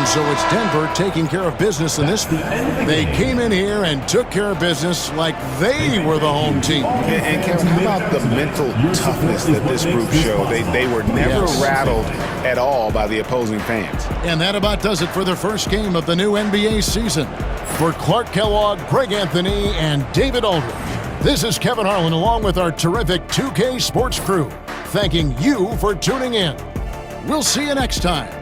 So it's Denver taking care of business in this. They came in here and took care of business like they were the home team. And Kevin, how about the mental toughness that this group showed? They were never rattled at all by the opposing fans. And that about does it for the first game of the new NBA season. For Clark Kellogg, Greg Anthony, and David Aldridge, this is Kevin Harlan along with our terrific 2K Sports crew, thanking you for tuning in. We'll see you next time